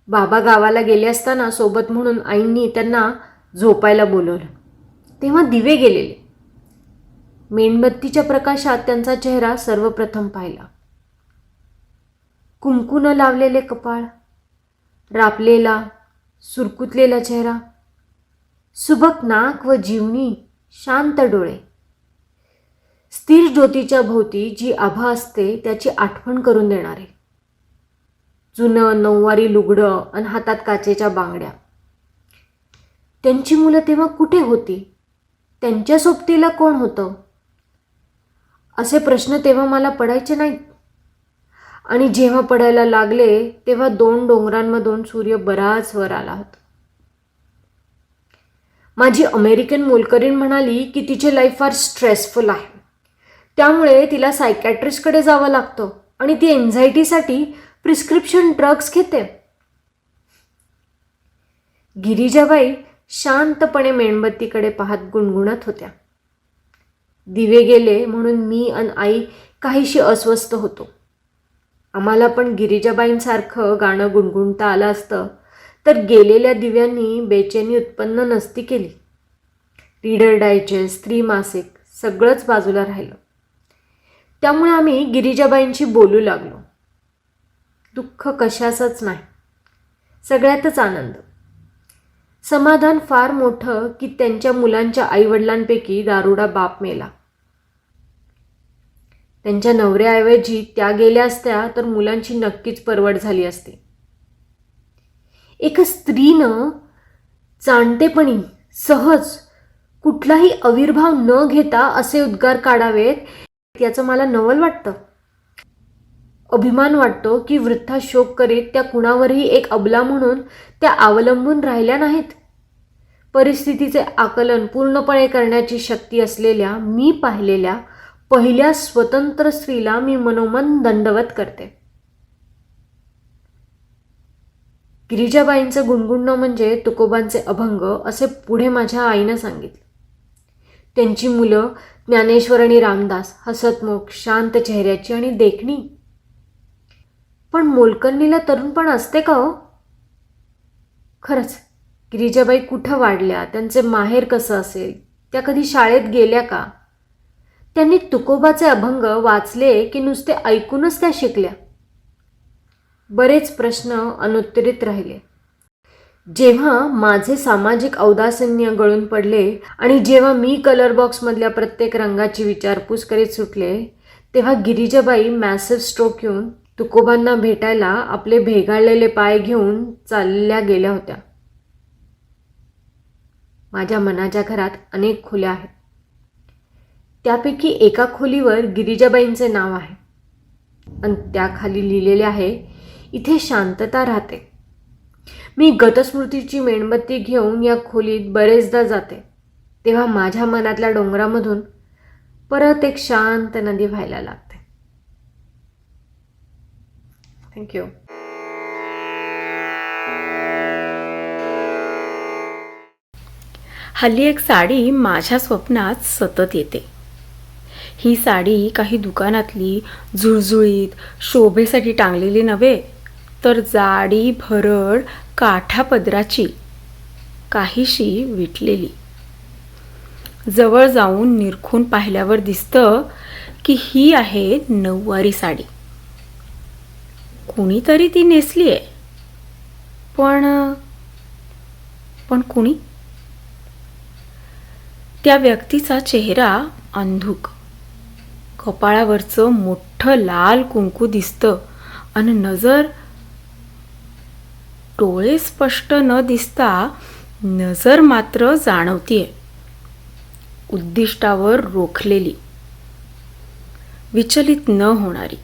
Speaker 7: बाबा गावाला गेले असताना सोबत म्हणून आईंनी त्यांना झोपायला बोलवलं. तेव्हा दिवे गेलेले. मेणबत्तीच्या प्रकाशात त्यांचा चेहरा सर्वप्रथम पाहिला. कुंकूनं लावलेले कपाळ, रापलेला सुरकुतलेला चेहरा, सुबक नाक व जीवनी शांत डोळे. स्थिर ज्योतीच्या भोवती जी आभा असते त्याची आठवण करून देणारे. जुनं नऊवारी लुगडं आणि हातात काचेच्या बांगड्या. त्यांची मुलं तेव्हा कुठे होती? त्यांच्या सोबतीला कोण होतं? असे प्रश्न तेव्हा मला पडायचे नाहीत. आणि जेव्हा पडायला लागले तेव्हा 2 डोंगरांमधून सूर्य बराच वर आला होता. माझी अमेरिकन मोलकरीण म्हणाली की तिचे लाईफ फार स्ट्रेसफुल आहे, त्यामुळे तिला सायकॅट्रिस्टकडे जावं लागतं आणि ती एन्झायटीसाठी प्रिस्क्रिप्शन ड्रग्स घेते. गिरिजाबाई शांतपणे मेणबत्तीकडे पाहत गुणगुणत होत्या. दिवे गेले म्हणून मी आणि आई काहीशी अस्वस्थ होतो. आम्हाला पण गिरिजाबाईंसारखं गाणं गुणगुणता आलं असतं तर गेलेल्या दिव्यांनी बेचैनी उत्पन्न नसती केली. रीडर डायजेस्ट, स्त्री मासिक सगळंच बाजूला राहिलं. त्यामुळे आम्ही गिरिजाबाईंशी बोलू लागलो. दुःख कशाचंच नाही, सगळ्यातच आनंद. समाधान फार मोठं की त्यांच्या मुलांच्या आईवडिलांपैकी दारुडा बाप मेला. त्यांच्या नवऱ्याऐवजी त्या गेल्या असत्या तर मुलांची नक्कीच परवड झाली असती. एका स्त्रीनं जाणतेपणी सहज कुठलाही आविर्भाव न घेता असे उद्गार काढावेत याचं मला नवल वाटतं. अभिमान वाटतो की वृद्धा शोक करीत त्या कुणावरही एक अबला म्हणून त्या अवलंबून राहिल्या नाहीत. परिस्थितीचे आकलन पूर्णपणे करण्याची शक्ती असलेल्या मी पाहिलेल्या पहिल्या स्वतंत्र स्त्रीला मी मनोमन दंडवत करते. गिरिजाबाईंचं गुणगुणणं म्हणजे तुकोबांचे अभंग असे पुढे माझ्या आईनं सांगितले. त्यांची मुलं ज्ञानेश्वर आणि रामदास हसतमुख, शांत चेहऱ्याची आणि देखणी. पण मोलकरणीला तरुणपण असते का हो? खरंच गिरिजाबाई कुठं वाढल्या, त्यांचे माहेर कसं असेल, त्या कधी शाळेत गेल्या का? त्यांनी तुकोबाचे अभंग वाचले की नुसते ऐकूनच त्या शिकल्या? बरेच प्रश्न अनुत्तरित राहिले. जेव्हा माझे सामाजिक औदासिन्य गळून पडले आणि जेव्हा मी कलर बॉक्समधल्या प्रत्येक रंगाची विचारपूस करीत सुटले तेव्हा गिरिजाबाई मॅसिव्ह स्ट्रोक येऊन तुकोबांना भेटायला आपले भेगाळलेले पाय घेऊन चालल्या गेल्या होत्या. माझ्या मनाच्या घरात अनेक खोल्या आहेत. त्यापैकी एका खोलीवर गिरिजाबाईंचे नाव आहे आणि त्याखाली लिहिलेले आहे, इथे शांतता राहते. मी गतस्मृतीची मेणबत्ती घेऊन या खोलीत बरेचदा जाते तेव्हा माझ्या मनातल्या डोंगरामधून परत एक शांत नदी व्हायला लागते. थँक्यू.
Speaker 8: हल्ली एक साडी माझ्या स्वप्नात सतत येते. ही साडी काही दुकानातली झुळझुळीत शोभेसाठी टांगलेली नव्हे, तर जाडी भरड काठापदराची, काहीशी विटलेली. जवळ जाऊन निरखून पाहिल्यावर दिसतं की ही आहे नऊवारी साडी. कुणीतरी ती नेसली आहे, पण कुणी? त्या व्यक्तीचा चेहरा अंधुक, कपाळावरचं मोठं लाल कुंकू दिसतं आणि नजर, डोळे स्पष्ट न दिसता नजर मात्र जाणवतीये, उद्दिष्टावर रोखलेली, विचलित न होणारी.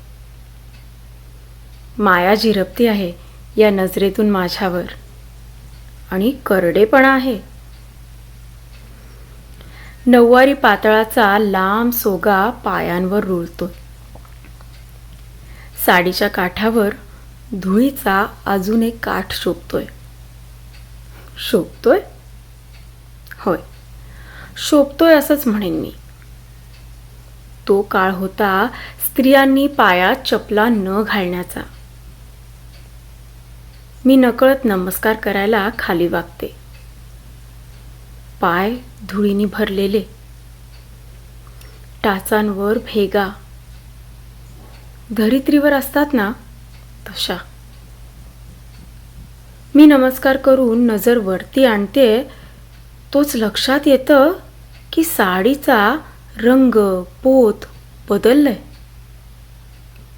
Speaker 8: माया झिरपती आहे या नजरेतून माझ्यावर आणि करडेपणा आहे. नऊवारी पातळाचा लांब सोगा पायांवर रुळतोय. साडीच्या काठावर धुळीचा अजून एक काठ शोभतोय. शोभतोय? होय, शोभतोय असंच म्हणेन मी. तो काळ होता स्त्रियांनी पायात चपला न घालण्याचा. मी नकळत नमस्कार करायला खाली वागते. पाय धुळीने भरलेले, टाचांवर भेगा, धरित्रीवर असतात ना तशा. मी नमस्कार करून नजर वरती आणते, तोच लक्षात येतं की साडीचा रंग, पोत बदललंय.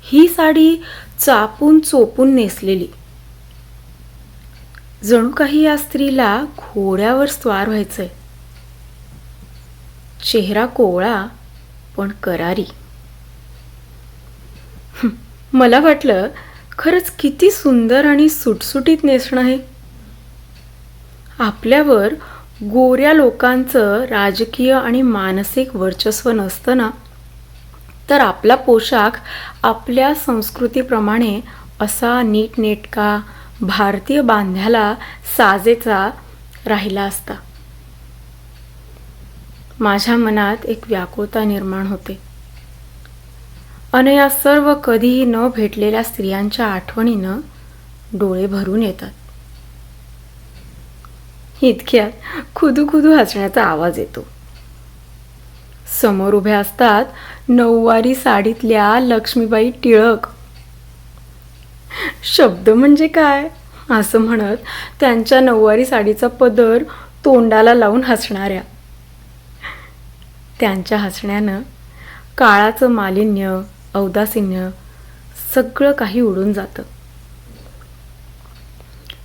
Speaker 8: ही साडी चापून चोपून नेसलेली. जणू काही या स्त्रीला घोड्यावर स्वार व्हायचंय. चेहरा कोवळा पण करारी. मला वाटलं खरंच किती सुंदर आणि सुटसुटीत नेसणं आहे. आपल्यावर गोऱ्या लोकांचं राजकीय आणि मानसिक वर्चस्व नसतं ना, तर आपला पोशाख आपल्या संस्कृतीप्रमाणे असा नीटनेटका भारतीय बांध्याला साजेचा राहिला असता. माझ्या मनात एक व्याकुळता निर्माण होते आणि या सर्व कधीही न भेटलेल्या स्त्रियांच्या आठवणीनं डोळे भरून येतात. इतक्यात खुदू हसण्याचा आवाज येतो. समोर उभ्या असतात नऊवारी साडीतल्या लक्ष्मीबाई टिळक. शब्द म्हणजे काय असं म्हणत त्यांच्या नऊवारी साडीचा पदर तोंडाला लावून हसणाऱ्या. त्यांच्या हसण्यानं काळाचं मालिन्य, औदासिन्य सगळं काही उडून जातं.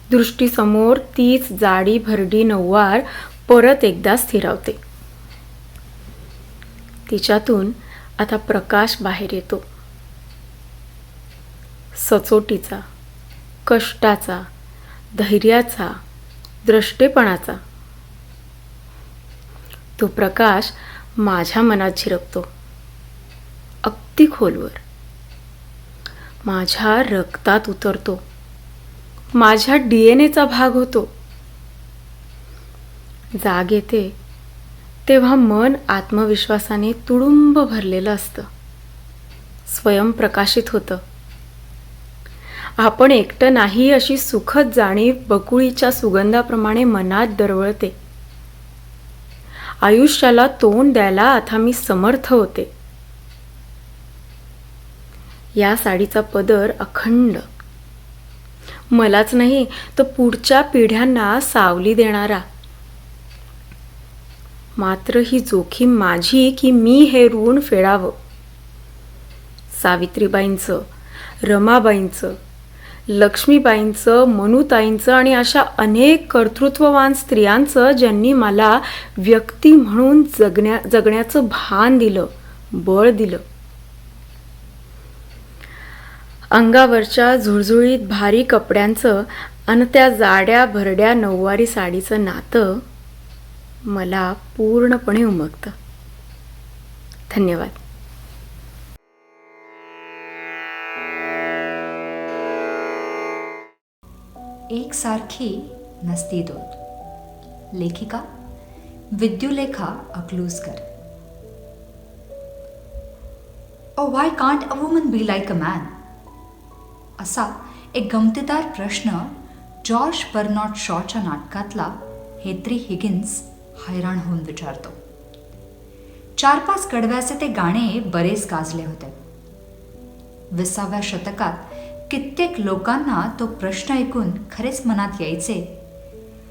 Speaker 8: दृष्टीसमोर तीच जाडी भरडी नऊवार परत एकदा स्थिरावते. तिच्यातून आता प्रकाश बाहेर येतो. सचोटीचा, कष्टाचा, धैर्याचा, द्रष्टेपणाचा. तो प्रकाश माझ्या मनात झिरपतो, अगदी खोलवर. माझ्या रक्तात उतरतो, माझ्या DNA भाग होतो. जाग येते तेव्हा मन आत्मविश्वासाने तुडुंब भरलेलं असतं, स्वयंप्रकाशित होतं. आपण एकटं नाही अशी सुखद जाणीव बकुळीच्या सुगंधाप्रमाणे मनात दरवळते. आयुष्याला तोंड द्यायला आता मी समर्थ होते. या साडीचा पदर अखंड, मलाच नाही तर पुढच्या पिढ्यांना सावली देणारा. मात्र ही जोखीम माझी की मी हे ऋण फेडावं. सावित्रीबाईंचं, रमाबाईंचं, लक्ष्मीबाईंचं, मनुताईंचं आणि अशा अनेक कर्तृत्ववान स्त्रियांचं ज्यांनी मला व्यक्ती म्हणून जगण्याचं भान दिलं, बळ दिलं. अंगावरच्या झुळझुळीत भारी कपड्यांचं आणि त्या जाड्या भरड्या नऊवारी साडीचं नातं मला पूर्णपणे उमगतं. धन्यवाद.
Speaker 9: एकसारखी नसती दोन. लेखिका विद्युलेखा अकलूजकर. Oh, why can't a woman be like a man? असा एक गमतीदार प्रश्न जॉर्ज बर्नार्ड शॉच्या नाटकातला हेत्री हिगिन्स हैराण होऊन विचारतो. 4-5 कडव्याचे ते गाणे बरेच गाजले होते. 20व्या शतकात कित्येक लोकांना तो प्रश्न ऐकून खरेच मनात यायचे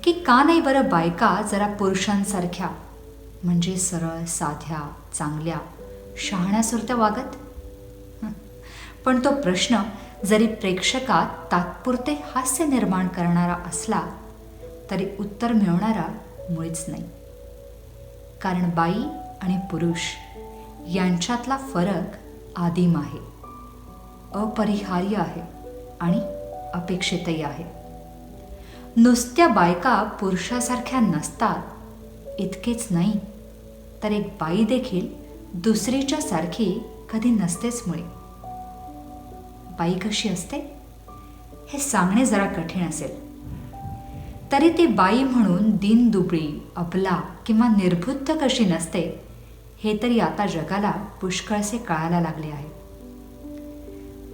Speaker 9: की का नाही बरं बायका जरा पुरुषांसारख्या, म्हणजे सरळ, साध्या, चांगल्या, शहाण्यासुरत्या वागत. पण तो प्रश्न जरी प्रेक्षकात तात्पुरते हास्य निर्माण करणारा असला तरी उत्तर मिळवणारा मुळीच नाही. कारण बाई आणि पुरुष यांच्यातला फरक आदिम आहे, अपरिहार्य आहे आणि अपेक्षितही आहे. नुसत्या बायका पुरुषासारख्या नसतात इतकेच नाही, तर एक बाई देखील दुसरीच्या सारखी कधी नसतेच. मुळे बाई कशी असते हे सांगणे जरा कठीण असेल, तरी ती बाई म्हणून दीनदुबळी, अबला किंवा निर्बुद्ध कशी नसते हे तरी आता जगाला पुष्कळसे कळायला लागले आहे.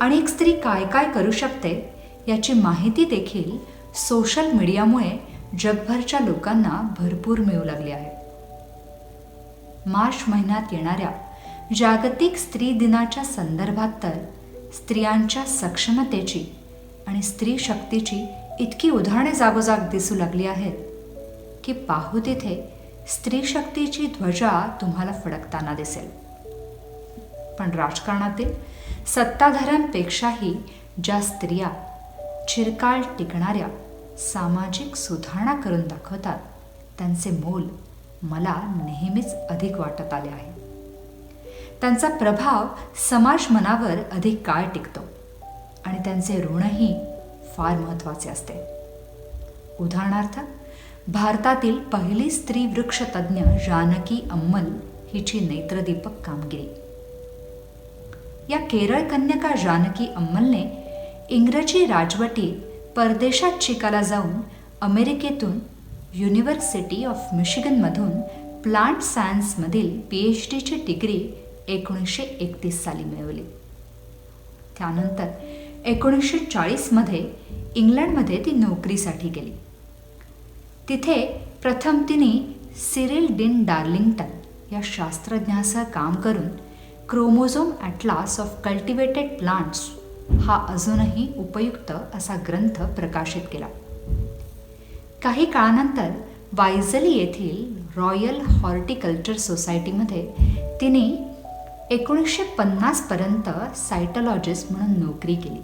Speaker 9: आणि एक स्त्री काय काय करू शकते याची माहिती देखील सोशल मीडियामुळे जगभरच्या लोकांना भरपूर मिळू लागली आहे. मार्च महिन्यात येणाऱ्या जागतिक स्त्री दिनाच्या संदर्भात तर स्त्रियांच्या सक्षमतेची आणि स्त्री शक्तीची इतकी उदाहरणे जागोजाग दिसू लागली आहेत की पाहू तिथे स्त्री शक्तीची ध्वजा तुम्हाला फडकताना दिसेल. पण राजकारणातील सत्ताधाऱ्यांपेक्षाही ज्या स्त्रिया चिरकाळ टिकणाऱ्या सामाजिक सुधारणा करून दाखवतात, त्यांचे मोल मला नेहमीच अधिक वाटत आले आहे. त्यांचा प्रभाव समाज मनावर अधिक काळ टिकतो आणि त्यांचे ऋणही फार महत्त्वाचे असते. उदाहरणार्थ, भारतातील पहिली स्त्री वृक्षतज्ञ जानकी अम्मल हिची नेत्रदीपक कामगिरी. या केरळ कन्यका जानकी अम्मलने इंग्रजी राजवटीत परदेशात शिकायला जाऊन अमेरिकेतून युनिव्हर्सिटी ऑफ मिशिगनमधून प्लांट सायन्समधील PhDची डिग्री 1931 साली मिळवली. त्यानंतर 1940मध्ये इंग्लंडमध्ये ती नोकरीसाठी गेली. तिथे प्रथम तिने सिरिल डिन डार्लिंग्टन या शास्त्रज्ञासह काम करून chromosome atlas of cultivated plants हा अजूनही उपयुक्त असा ग्रंथ प्रकाशित केला. काही काळानंतर वायझली येथील रॉयल हॉर्टिकल्चर सोसायटीमध्ये तिने 1950पर्यंत सायटॉलॉजिस्ट म्हणून नोकरी केली.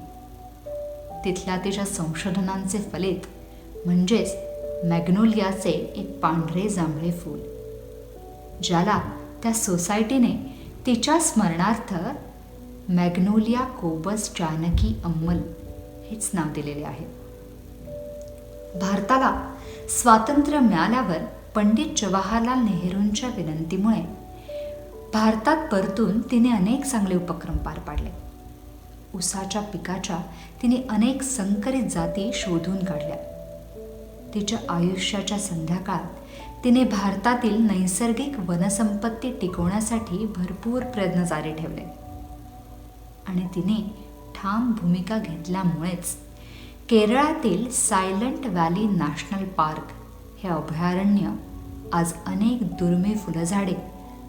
Speaker 9: तिथल्या तिच्या संशोधनांचे फलित म्हणजेच मॅग्नोलियाचे एक पांढरे जांभळे फूल, ज्याला त्या सोसायटीने तिच्या स्मरणार्थ मॅग्नोलिया कोबस जानकी अम्मल हेच नाव दिलेले आहे. भारताला स्वातंत्र्य मिळाल्यावर पंडित जवाहरलाल नेहरूंच्या विनंतीमुळे भारतात परतून तिने अनेक चांगले उपक्रम पार पाडले. ऊसाच्या पिकाच्या तिने अनेक संकरित जाती शोधून काढल्या. तिच्या आयुष्याच्या संध्याकाळात तिने भारतातील नैसर्गिक वनसंपत्ती टिकवण्यासाठी भरपूर प्रयत्न जारी ठेवले आणि तिने ठाम भूमिका घेतल्यामुळेच केरळातील सायलंट व्हॅली नॅशनल पार्क हे अभयारण्य आज अनेक दुर्मिळ फुलझाडे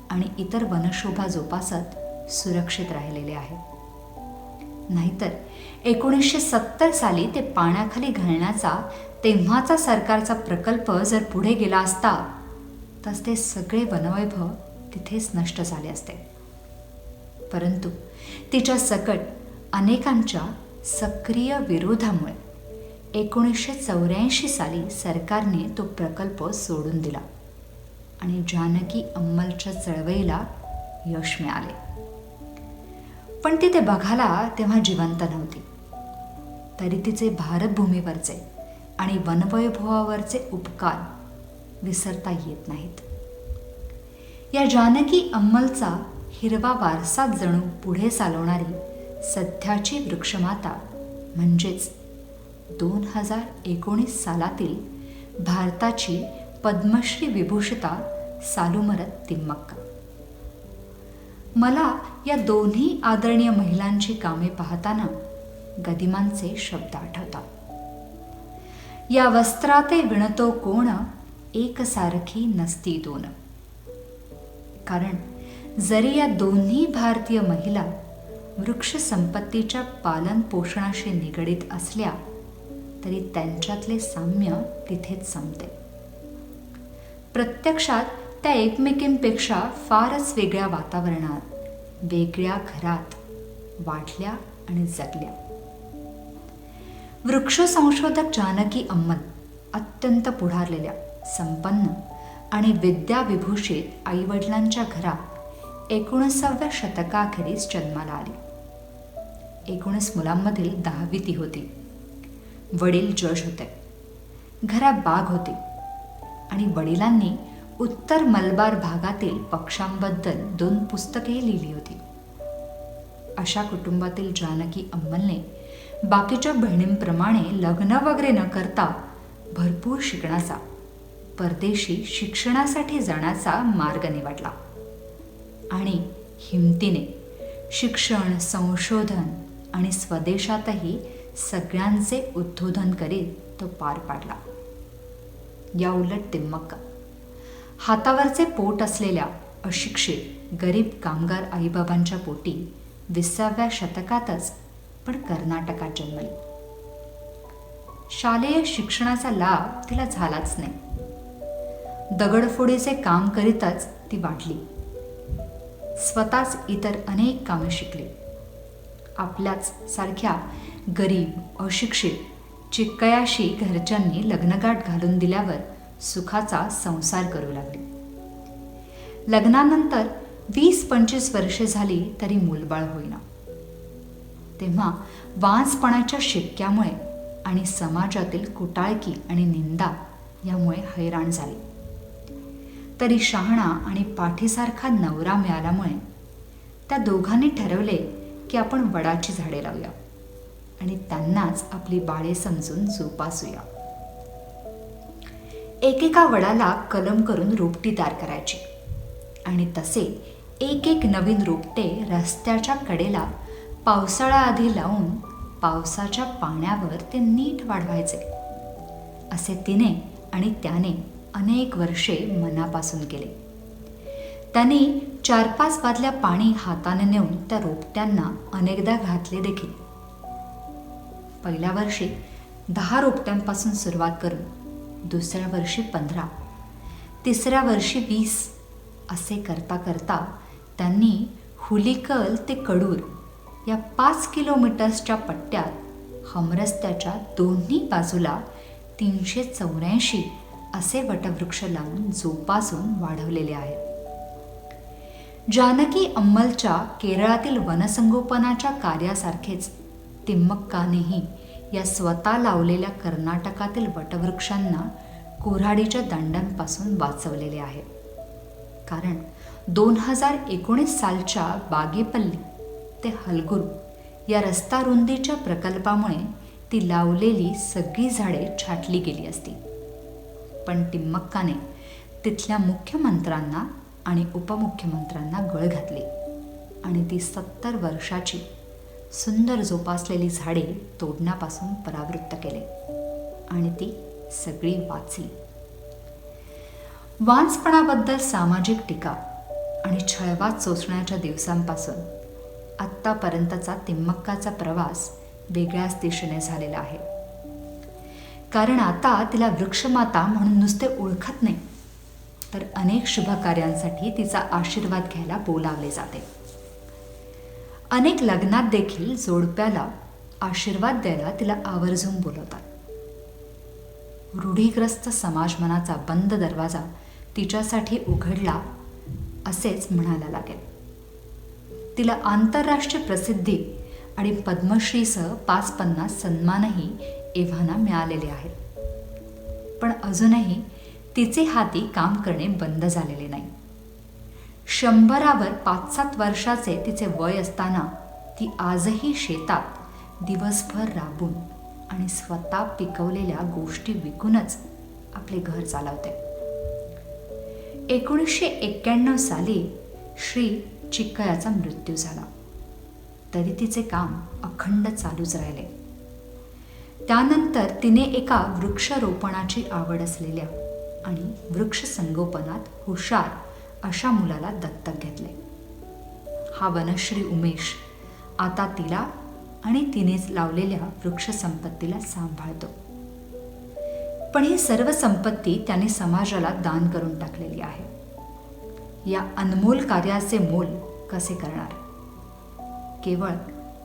Speaker 9: आणि इतर वनशोभा जोपासत सुरक्षित राहिलेले आहे. नाहीतर 1970 साली ते पाण्याखाली घालण्याचा तेव्हाचा सरकारचा प्रकल्प जर पुढे गेला असता तर ते सगळे वनवैभव तिथेच नष्ट झाले असते. परंतु तिच्या सकट अनेकांच्या सक्रिय विरोधामुळे 1984 साली सरकारने तो प्रकल्प सोडून दिला आणि जानकी अम्मलच्या चळवळीला यश मिळाले. पण ती ते बघायला तेव्हा जिवंत नव्हती. तरी तिचे भारतभूमीवरचे आणि वनवैभवावरचे उपकार विसरता येत नाहीत. या जानकी अम्मलचा हिरवा वारसा जणू पुढे चालवणारी सध्याची वृक्षमाता म्हणजेच 2019 सालातील भारताची पद्मश्री विभूषिता सालुमरद तिम्मक्का. मला या दोन्ही आदरणीय महिलांची कामे पाहताना गदिमांचे शब्द आठवतात. या वस्त्राते विणतो कोण, एकसारखी नसती दोन. कारण जरी या दोन्ही भारतीय महिला वृक्ष संपत्तीच्या पालन पोषणाशी निगडीत असल्या तरी त्यांच्यातले साम्य तिथेच संपते. प्रत्यक्षात त्या एकमेकींपेक्षा फारच वेगळ्या वातावरणात, वेगळ्या घरात वाढल्या आणि जगल्या. वृक्ष संशोधक जानकी अम्मल अत्यंत पुढारलेल्या, संपन्न आणि विद्याविभूषित आईवडिलांच्या घरात 19व्या शतकाखेरीस जन्माला आली. 19 मुलांमधील 10वी ती होती. वडील जज होते. घरात बाग होती आणि वडिलांनी उत्तर मलबार भागातील पक्ष्यांबद्दल 2 पुस्तकेही लिहिली होती. अशा कुटुंबातील जानकी अम्मलने बाकीच्या बहिणींप्रमाणे लग्न वगैरे न करता भरपूर शिकण्याचा, परदेशी शिक्षणासाठी जाण्याचा मार्ग निवडला आणि हिमतीने शिक्षण, संशोधन आणि स्वदेशातही सगळ्यांचे उद्बोधन करीत तो पार पाडला. या उलट तिम्मक्का हातावरचे पोट असलेल्या अशिक्षित गरीब कामगार आईबाबांच्या पोटी 20व्या शतकातच पण कर्नाटकात जन्मली. शालेय शिक्षणाचा लाभ तिला झालाच नाही. दगडफोडीचे काम करीतच ती वाढली. स्वतःच इतर अनेक कामे शिकली. आपल्याच सारख्या गरीब अशिक्षित चिक्कयाशी घरच्यांनी लग्नगाठ घालून दिल्यावर सुखाचा संसार करू लागली. लग्नानंतर 20-25 वर्षे झाली तरी मूलबाळ होईना. तेव्हा वांसपणाच्या शिक्क्यामुळे आणि समाजातील कुटाळकी आणि निंदा यामुळे हैराण झाली. तरी शहाणा आणि पाठीसारखा नवरा मिळाल्यामुळे त्या दोघांनी ठरवले की आपण वडाची झाडे लावूया आणि त्यांनाच आपली बाळे समजून जोपासूया. एकेका वडाला कलम करून रोपटी तयार करायची आणि तसे एक नवीन रोपटे रस्त्याच्या कडेला पावसाळ्याआधी लावून पावसाच्या पाण्यावर ते नीट वाढवायचे. असे तिने आणि त्याने अनेक वर्षे मनापासून केले. त्यांनी 4-5 बादल्या पाणी हाताने नेऊन त्या रोपट्यांना अनेकदा घातले देखील. पहिल्या वर्षी 10 रोपट्यांपासून सुरुवात करून दुसऱ्या वर्षी 15, तिसऱ्या वर्षी 20 असे करता करता त्यांनी हुलिकल ते कडूर या 5 किलोमीटर्सच्या पट्ट्यात हमरस्त्याच्या दोन्ही बाजूला 384 असे वटवृक्ष लावून जोपासून वाढवलेले आहेत. जानकी अम्मलच्या केरळातील वनसंगोपनाच्या कार्यासारखेच तिम्मक्कानेही या स्वतः लावलेल्या कर्नाटकातील वटवृक्षांना कुऱ्हाडीच्या दंडांपासून वाचवलेले आहे. कारण 2019 सालच्या बागेपल्ली ते हलगुरू या रस्ता रुंदीच्या प्रकल्पामुळे ती लावलेली सगळी झाडे छाटली गेली असती. पण तिम्मक्काने तिथल्या मुख्यमंत्र्यांना आणि उपमुख्यमंत्र्यांना गळ घातली आणि ती 70 वर्षाची सुंदर जोपासलेली झाडे तोडण्यापासून परावृत्त केले आणि ती सगळी वाचली. वांसपणाबद्दल सामाजिक टीका आणि छळवाद सोसण्याच्या दिवसांपासून आत्तापर्यंतचा तिम्मक्काचा प्रवास वेगळ्याच दिशेने झालेला आहे. कारण आता तिला वृक्षमाता म्हणून नुसते ओळखत नाही, तर अनेक शुभकार्यांसाठी तिचा आशीर्वाद घ्यायला बोलावले जाते. अनेक लग्नात देखील जोडप्याला आशीर्वाद द्यायला तिला आवर्जून बोलवतात. रूढीग्रस्त समाजमनाचा बंद दरवाजा तिच्यासाठी उघडला असेच म्हणायला लागेल. तिला आंतरराष्ट्रीय प्रसिद्धी आणि पद्मश्रीसह 550 सन्मानही एव्हाना मिळालेले आहेत. पण अजूनही तिचे हाती काम करणे बंद झालेले नाही. 100वर 5-7 वर्षाचे तिचे वय असताना ती आजही शेतात दिवसभर राबून आणि स्वतः पिकवलेल्या गोष्टी विकूनच आपले घर चालवते. 1991 साली श्री चिक्कयाचा मृत्यू झाला, तरी तिचे काम अखंड चालूच राहिले. त्यानंतर तिने एका वृक्षरोपणाची आवड असलेल्या आणि वृक्ष संगोपनात हुशार अशा मुलाला दत्तक घेतले. हा वनश्री उमेश आता तिला आणि तिनेच लावलेल्या वृक्ष संपत्तीला सांभाळतो. पण ही सर्व संपत्ती त्याने समाजाला दान करून टाकलेली आहे. या अनमोल कार्याचे मोल कसे करणार? केवळ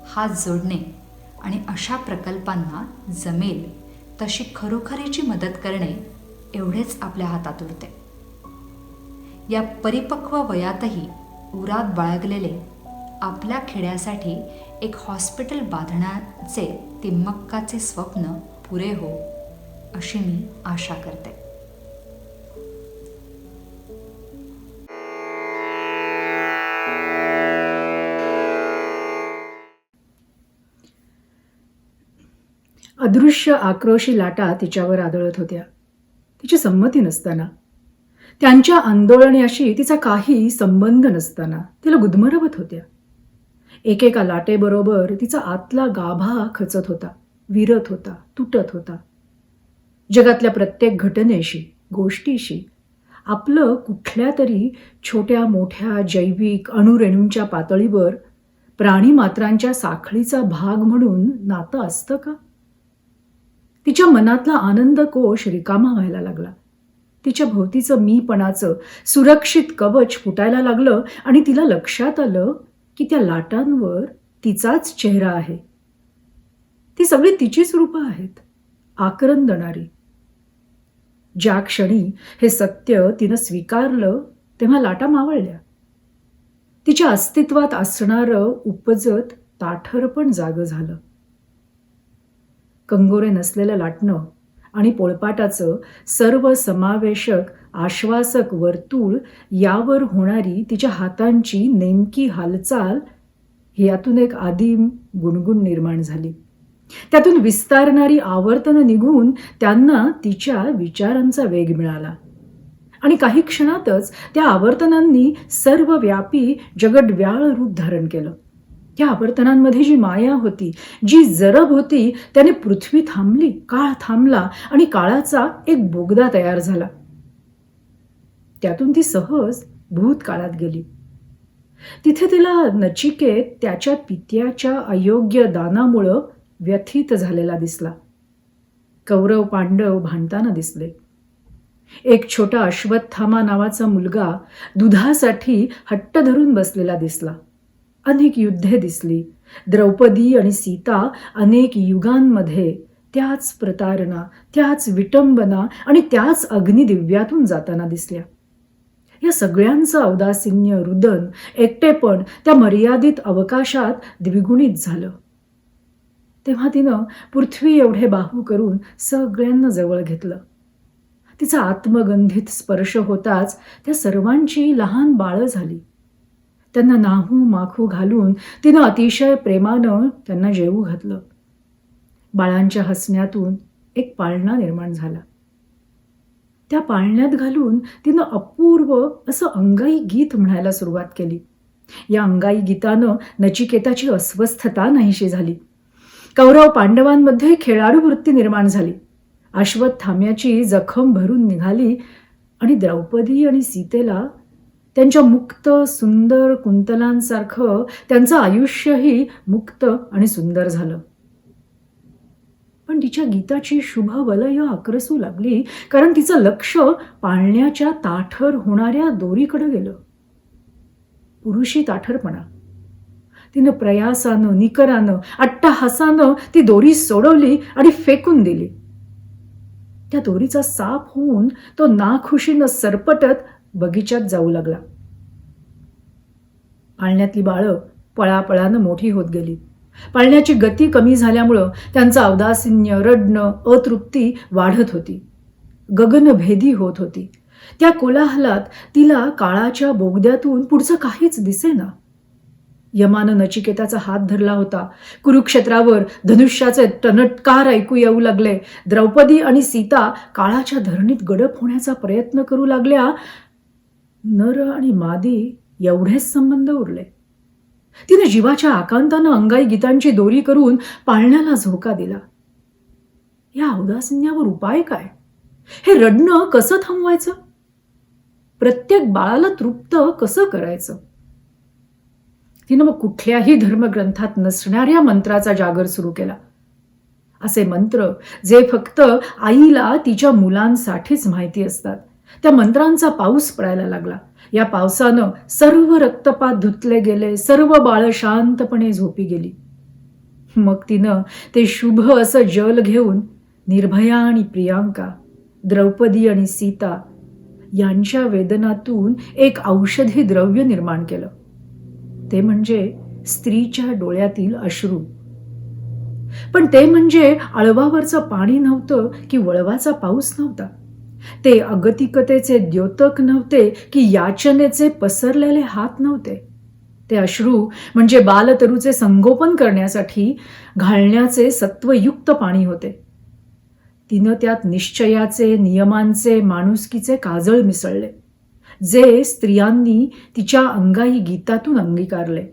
Speaker 9: हात जोडणे आणि अशा प्रकल्पांना जमेल तशी खरोखरीची मदत करणे एवढेच आपल्या हातात उरते. या परिपक्व वयातही उरात बाळगलेले आपल्या खेड्यासाठी एक हॉस्पिटल बांधण्याचे तिम्मक्काचे स्वप्न पुरे हो अशी मी आशा करते.
Speaker 3: अदृश्य आक्रोशी लाटा तिच्यावर आदळत होत्या. तिची संमती नसताना, त्यांच्या आंदोलनाशी तिचा काही संबंध नसताना तिला गुदमरवत होत्या. एकेका लाटेबरोबर तिचा आतला गाभा खचत होता, विरत होता, तुटत होता. जगातल्या प्रत्येक घटनेशी, गोष्टीशी आपलं कुठल्या तरी छोट्या मोठ्या जैविक अणुरेणूंच्या पातळीवर प्राणीमात्रांच्या साखळीचा भाग म्हणून नातं असतं का? तिच्या मनातला आनंद कोश रिकामा व्हायला लागला. तिच्या भोवतीचं मीपणाचं सुरक्षित कवच फुटायला लागलं आणि तिला लक्षात आलं की त्या लाटांवर तिचाच चेहरा आहे. ती सगळी तिचीच रूपं आहेत, आक्रंदणारी. ज्या क्षणी हे सत्य तिनं स्वीकारलं तेव्हा लाटा मावळल्या. तिच्या अस्तित्वात असणारं उपजत ताठर पण जागं झालं. कंगोरे नसलेलं लाटणं आणि पोळपाटाचं सर्वसमावेशक आश्वासक वर्तुळ, यावर होणारी तिच्या हातांची नेमकी हालचाल, यातून एक आदिम गुणगुण निर्माण झाली. त्यातून विस्तारणारी आवर्तनं निघून त्यांना तिच्या विचारांचा वेग मिळाला आणि काही क्षणातच त्या आवर्तनांनी सर्वव्यापी जगड्व्याळ रूप धारण केलं. त्या आवर्तनांमध्ये जी माया होती, जी जरब होती, त्याने पृथ्वी थांबली, काळ थांबला आणि काळाचा एक बोगदा तयार झाला. त्यातून ती सहज भूतकाळात गेली. तिथे तिला नचिकेत त्याच्या पित्याच्या अयोग्य दानामुळं व्यथित झालेला दिसला. कौरव पांडव भांडताना दिसले. एक छोटा अश्वत्थामा नावाचा मुलगा दुधासाठी हट्ट धरून बसलेला दिसला. अनेक युद्धे दिसली. द्रौपदी आणि सीता अनेक युगांमध्ये त्याच प्रतारणा, त्याच विटंबना आणि त्याच अग्निदिव्यातून जाताना दिसल्या. या सगळ्यांचं औदासिन्य, रुदन, एकटेपण त्या मर्यादित अवकाशात द्विगुणित झालं. तेव्हा तिनं पृथ्वी एवढे बाहू करून सगळ्यांना जवळ घेतलं. तिचा आत्मगंधित स्पर्श होताच त्या सर्वांची लहान बाळं झाली. त्यांना नाहू माखू घालून तिनं अतिशय प्रेमानं त्यांना जेवू घातलं. बाळांच्या हसण्यातून एक पाळणा निर्माण झाला. त्या पाळण्यात घालून तिनं अपूर्व असं अंगाई गीत म्हणायला सुरुवात केली. या अंगाई गीतानं नचिकेताची अस्वस्थता नाहीशी झाली. कौरव पांडवांमध्ये खेळाडू वृत्ती निर्माण झाली. अश्वत्थाम्याची जखम भरून निघाली आणि द्रौपदी आणि सीतेला त्यांच्या मुक्त सुंदर कुंतलांसारखं त्यांचं आयुष्यही मुक्त आणि सुंदर झालं. पण तिच्या गीताची शुभ वलय आक्रसू लागली, कारण तिचं लक्ष पाळण्याच्या ताठर होणाऱ्या दोरीकडे गेलं. पुरुषी ताठरपणा. तिनं प्रयासानं, निकरानं, अट्टहासानं ती दोरी सोडवली आणि फेकून दिली. त्या दोरीचा साप होऊन तो नाखुशीनं सरपटत बगीच्यात जाऊ लागला. पाळण्यातली बाळं पळापळानं मोठी होत गेली. पाळण्याची गती कमी झाल्यामुळं त्यांचं औदासिन्य, रडणं, अतृप्ती वाढत होती, गगनभेदी होत होती. त्या कोलाहलात तिला काळाच्या बोगद्यातून पुढचं काहीच दिसेना. यमानं नचिकेताचा हात धरला होता. कुरुक्षेत्रावर धनुष्याचे टनटकार ऐकू येऊ लागले. द्रौपदी आणि सीता काळाच्या धरणीत गडप होण्याचा प्रयत्न करू लागल्या. नर आणि मादी एवढेच संबंध उरले. तिने जीवाच्या आकांतानं अंगाई गीतांची दोरी करून पाळण्याला झोका दिला. या औदासिन्यावर उपाय काय? हे रडणं कसं थांबवायचं? प्रत्येक बाळाला तृप्त कसं करायचं? तिनं मग कुठल्याही धर्मग्रंथात नसणाऱ्या मंत्राचा जागर सुरू केला. असे मंत्र जे फक्त आईला तिच्या मुलांसाठीच माहिती असतात. त्या मंत्रांचा पाऊस पडायला लागला. या पावसानं सर्व रक्तपात धुतले गेले. सर्व बाळं शांतपणे झोपी गेली. मग तिनं ते शुभ असं जल घेऊन निर्भया आणि प्रियांका, द्रौपदी आणि सीता यांच्या वेदनातून एक औषधी द्रव्य निर्माण केलं. ते म्हणजे स्त्रीच्या डोळ्यातील अश्रू. पण ते म्हणजे आळवावरचं पाणी नव्हतं की वळवाचा पाऊस नव्हता. ते अगतिकतेचे द्योतक नव्हते की याचनेचे पसरलेले हात नव्हते. ते अश्रू म्हणजे बालतरूचे संगोपन करण्यासाठी घालण्याचे सत्वयुक्त पाणी होते. तिनं त्यात निश्चयाचे, नियमांचे, माणुसकीचे काजळ मिसळले, जे स्त्रियांनी तिच्या अंगाई गीतातून अंगीकारले.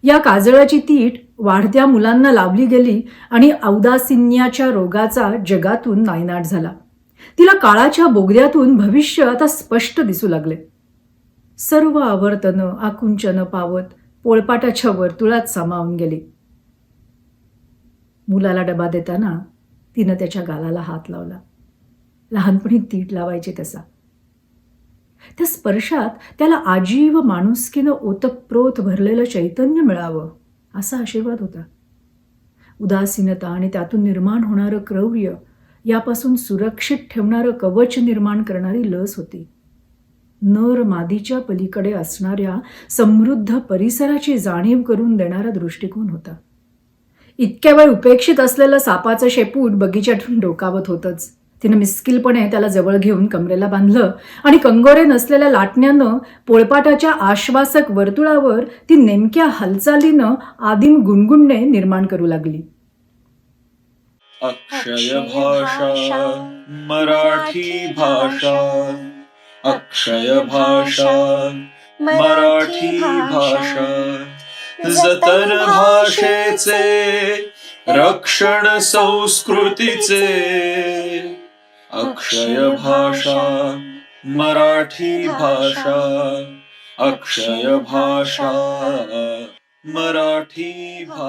Speaker 3: या काजळाची तीट वाढत्या मुलांना लावली गेली आणि औदासिन्याच्या रोगाचा जगातून नायनाट झाला. तिला काळाच्या बोगद्यातून भविष्य आता स्पष्ट दिसू लागले. सर्व आवर्तनं आकुंचन पावत पोळपाटाच्या वर्तुळात सामावून गेली. मुलाला डबा देताना तिनं त्याच्या गालाला हात लावला. लहानपणी तीट लावायचे तसा. त्या स्पर्शात त्याला आजीव माणुसकीनं ओतप्रोत भरलेलं चैतन्य मिळावं असा आशीर्वाद होता. उदासीनता आणि त्यातून निर्माण होणारं क्रौर्य यापासून सुरक्षित ठेवणारं कवच निर्माण करणारी लस होती. नर मादीच्या पलीकडे असणाऱ्या समृद्ध परिसराची जाणीव करून देणारा दृष्टिकोन होता. इतक्या वेळ उपेक्षित असलेलं सापाचं शेपूट बगीच्यातून डोकावत होतंच. तिनं मिस्किलपणे त्याला जवळ घेऊन कमरेला बांधलं आणि कंगोरे नसलेल्या लाटण्यानं पोळपाटाच्या आश्वासक वर्तुळावर ती नेमक्या हालचालीनं आदिम गुणगुणणे निर्माण करू लागली.
Speaker 1: अक्षय भाषा मराठी भाषा, अक्षय भाषा मराठी भाषा, जतन भाषेचे रक्षण संस्कृतीचे. अक्षय भाषा मराठी भाषा, अक्षय भाषा मराठी भाषा.